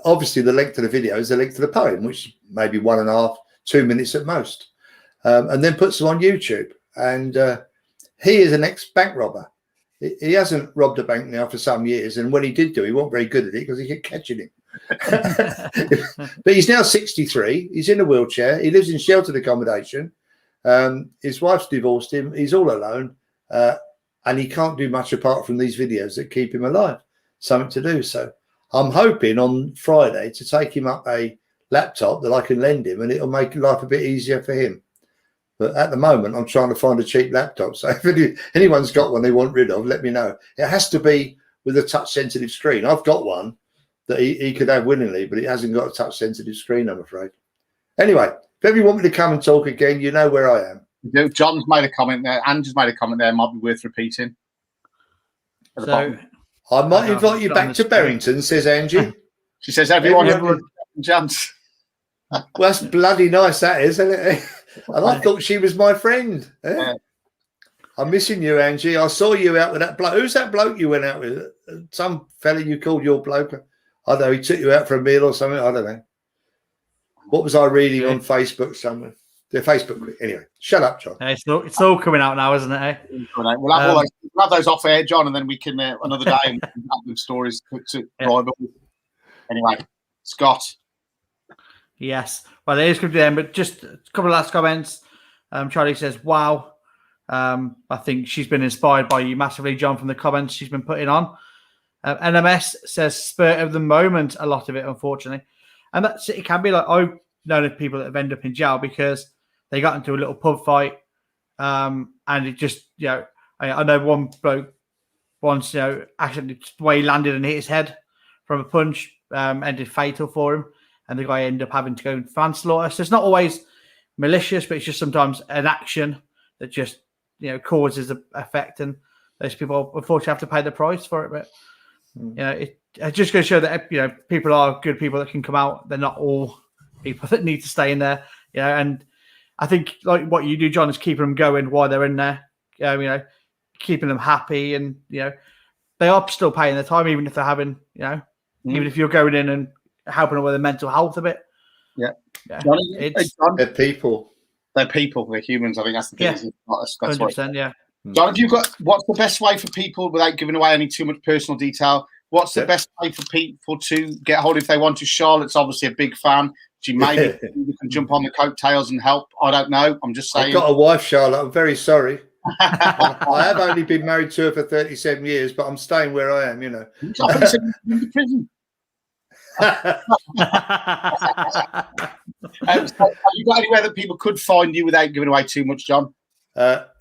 obviously the length of the video is the length of the poem, which may be 1.5, 2 minutes at most. And then puts them on YouTube. And he is an ex-bank robber. He hasn't robbed a bank now for some years. And when he did do, he wasn't very good at it because he kept catching him. But he's now 63. He's in a wheelchair. He lives in sheltered accommodation. His wife's divorced him. He's all alone. And he can't do much apart from these videos that keep him alive. Something to do. So I'm hoping on Friday to take him up a laptop that I can lend him, and it'll make life a bit easier for him. But at the moment, I'm trying to find a cheap laptop. So if anyone's got one they want rid of, let me know. It has to be with a touch-sensitive screen. I've got one that he could have willingly, but it hasn't got a touch-sensitive screen, I'm afraid. Anyway, if ever you want me to come and talk again, you know where I am. John's made a comment there. Andrew's made a comment there. Might be worth repeating. So I might invite you back to Berrington, says Angie. She says everyone jumps. Well, that's bloody nice, that is, isn't it? And I thought she was my friend. Yeah. I'm missing you, Angie. I saw you out with that bloke. Who's that bloke you went out with? Some fella you called your bloke? I don't know. He took you out for a meal or something. I don't know. What was I reading on Facebook somewhere? The Facebook group. Anyway, shut up, John. It's all coming out now, isn't it? We'll have those off air, John, and then we can another day and have them stories to drive up. Anyway, Scott. Yes. Well, it is good to them, but just a couple of last comments. Charlie says, wow. I think she's been inspired by you massively, John, from the comments she's been putting on. NMS says spur of the moment, a lot of it, unfortunately. And that's it. Can be like, I've known of people that have ended up in jail because they got into a little pub fight. And it just, I know one bloke once, actually the way he landed and hit his head from a punch ended fatal for him. And the guy ended up having to go in manslaughter. So it's not always malicious, but it's just sometimes an action that just, causes an effect. And those people, unfortunately, have to pay the price for it. But, it just goes to show that, people are good people that can come out. They're not all people that need to stay in there. And I think like what you do, John, is keeping them going while they're in there, keeping them happy. And, they are still paying their time, even if they're having, even if you're going in and helping them with their mental health a bit. Yeah. They're people. They're people. They're humans. I think that's the thing. Yeah. That's 100%, yeah. John, have you got what's the best way for people, without giving away any too much personal detail, what's the best way for people to get hold if they want to? Charlotte's obviously a big fan. She maybe you can jump on the coattails and help. I don't know. I'm just saying. I've got a wife, Charlotte. I'm very sorry. I have only been married to her for 37 years, but I'm staying where I am, You've got prison. Have you got anywhere that people could find you without giving away too much, John?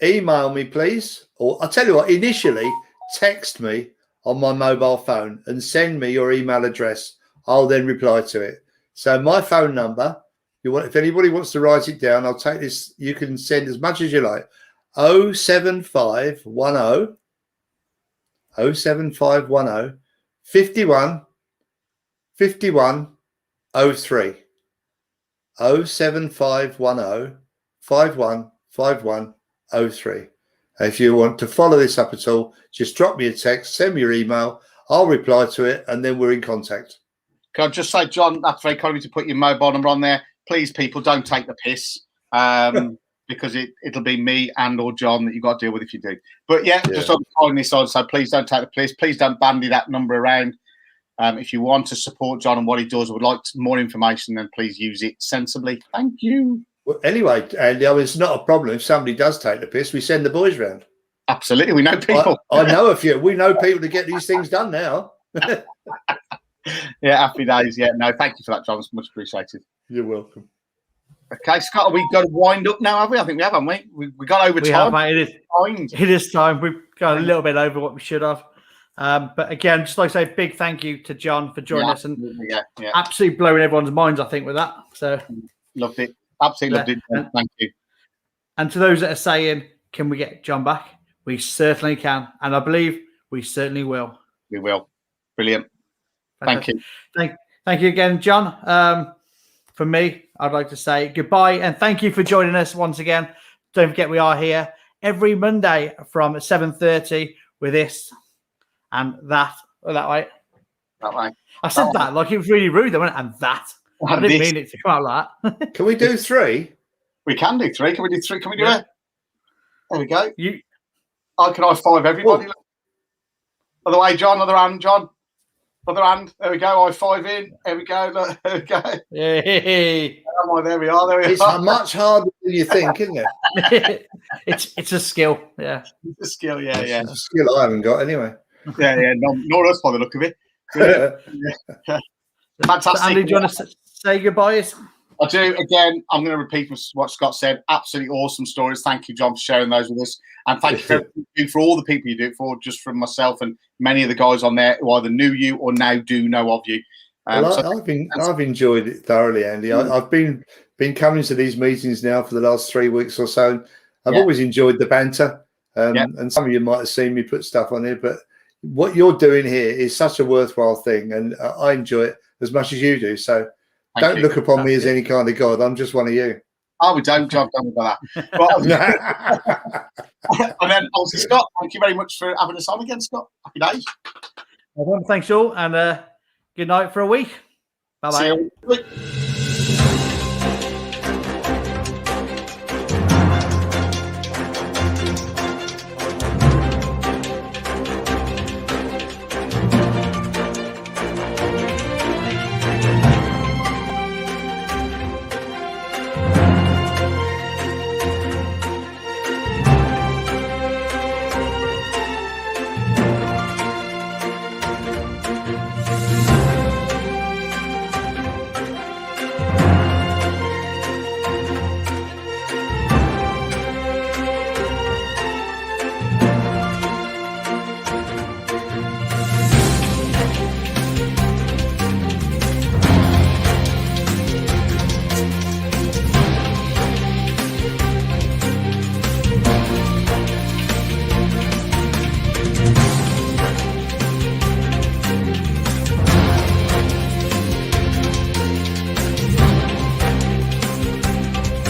Email me, please. Or I'll tell you what, initially, text me on my mobile phone and send me your email address. I'll then reply to it. So my phone number, if anybody wants to write it down, I'll take this. You can send as much as you like. 07510 51 5103. 07510 51 5103. If you want to follow this up at all, just drop me a text, send me your email, I'll reply to it, and then we're in contact. Can I just say, John, that's very kind of you to put your mobile number on there. Please, people, don't take the piss, because it'll be me and or John that you've got to deal with if you do. But just on calling this on, so please don't take the piss. Please don't bandy that number around. If you want to support John and what he does or would like more information, then please use it sensibly. Thank you. Well, anyway, Andy, I mean, it's not a problem if somebody does take the piss. We send the boys round. Absolutely, we know people. I know a few. We know people to get these things done now. Yeah, happy days. Yeah, no, thank you for that, John. It's much appreciated. You're welcome. Okay, Scott, we've got to wind up now, have we? I think we have, haven't we? We got over time. Have, mate. It is time. We've got a little bit over what we should have. But again, just like I say, big thank you to John for joining us and absolutely blowing everyone's minds, I think, with that. So loved it. Absolutely loved it. Thank you. And to those that are saying, can we get John back? We certainly can. And I believe we certainly will. We will. Brilliant. Thank you. Thank you again, John. For me, I'd like to say goodbye and thank you for joining us once again. Don't forget, we are here every Monday from 7:30 with this and that. Oh, that way. That way. I said that like it was really rude. I went, and that. I didn't mean it to come out like that. Can we do 3? We can do 3. Can we do 3? Can we do it? There we go. I can high five everybody. Other way, John. Other hand, John. Other hand. There we go. High five in. There we go. Look, there we go. Hey. There we are. There we are. It's much harder than you think, isn't it? It's a skill. Yeah. It's a skill. Yeah. It's a skill I haven't got anyway. Yeah. Not us by the look of it. Fantastic. Andy, do you want to say goodbyes? I do. Again, I'm going to repeat what Scott said. Absolutely awesome stories. Thank you, John, for sharing those with us. And thank you for all the people you do it for, just from myself and many of the guys on there who either knew you or now do know of you. I've enjoyed it thoroughly, Andy. I've been coming to these meetings now for the last 3 weeks or so. And I've always enjoyed the banter. And some of you might have seen me put stuff on here, but what you're doing here is such a worthwhile thing. And I enjoy it as much as you do. So don't look upon me as any kind of god. I'm just one of you. Oh, we don't, John. Don't about that. And then, obviously, Scott, thank you very much for having us on again, Scott. Happy days. Well, thanks all, and good night for a week. Bye-bye. See you.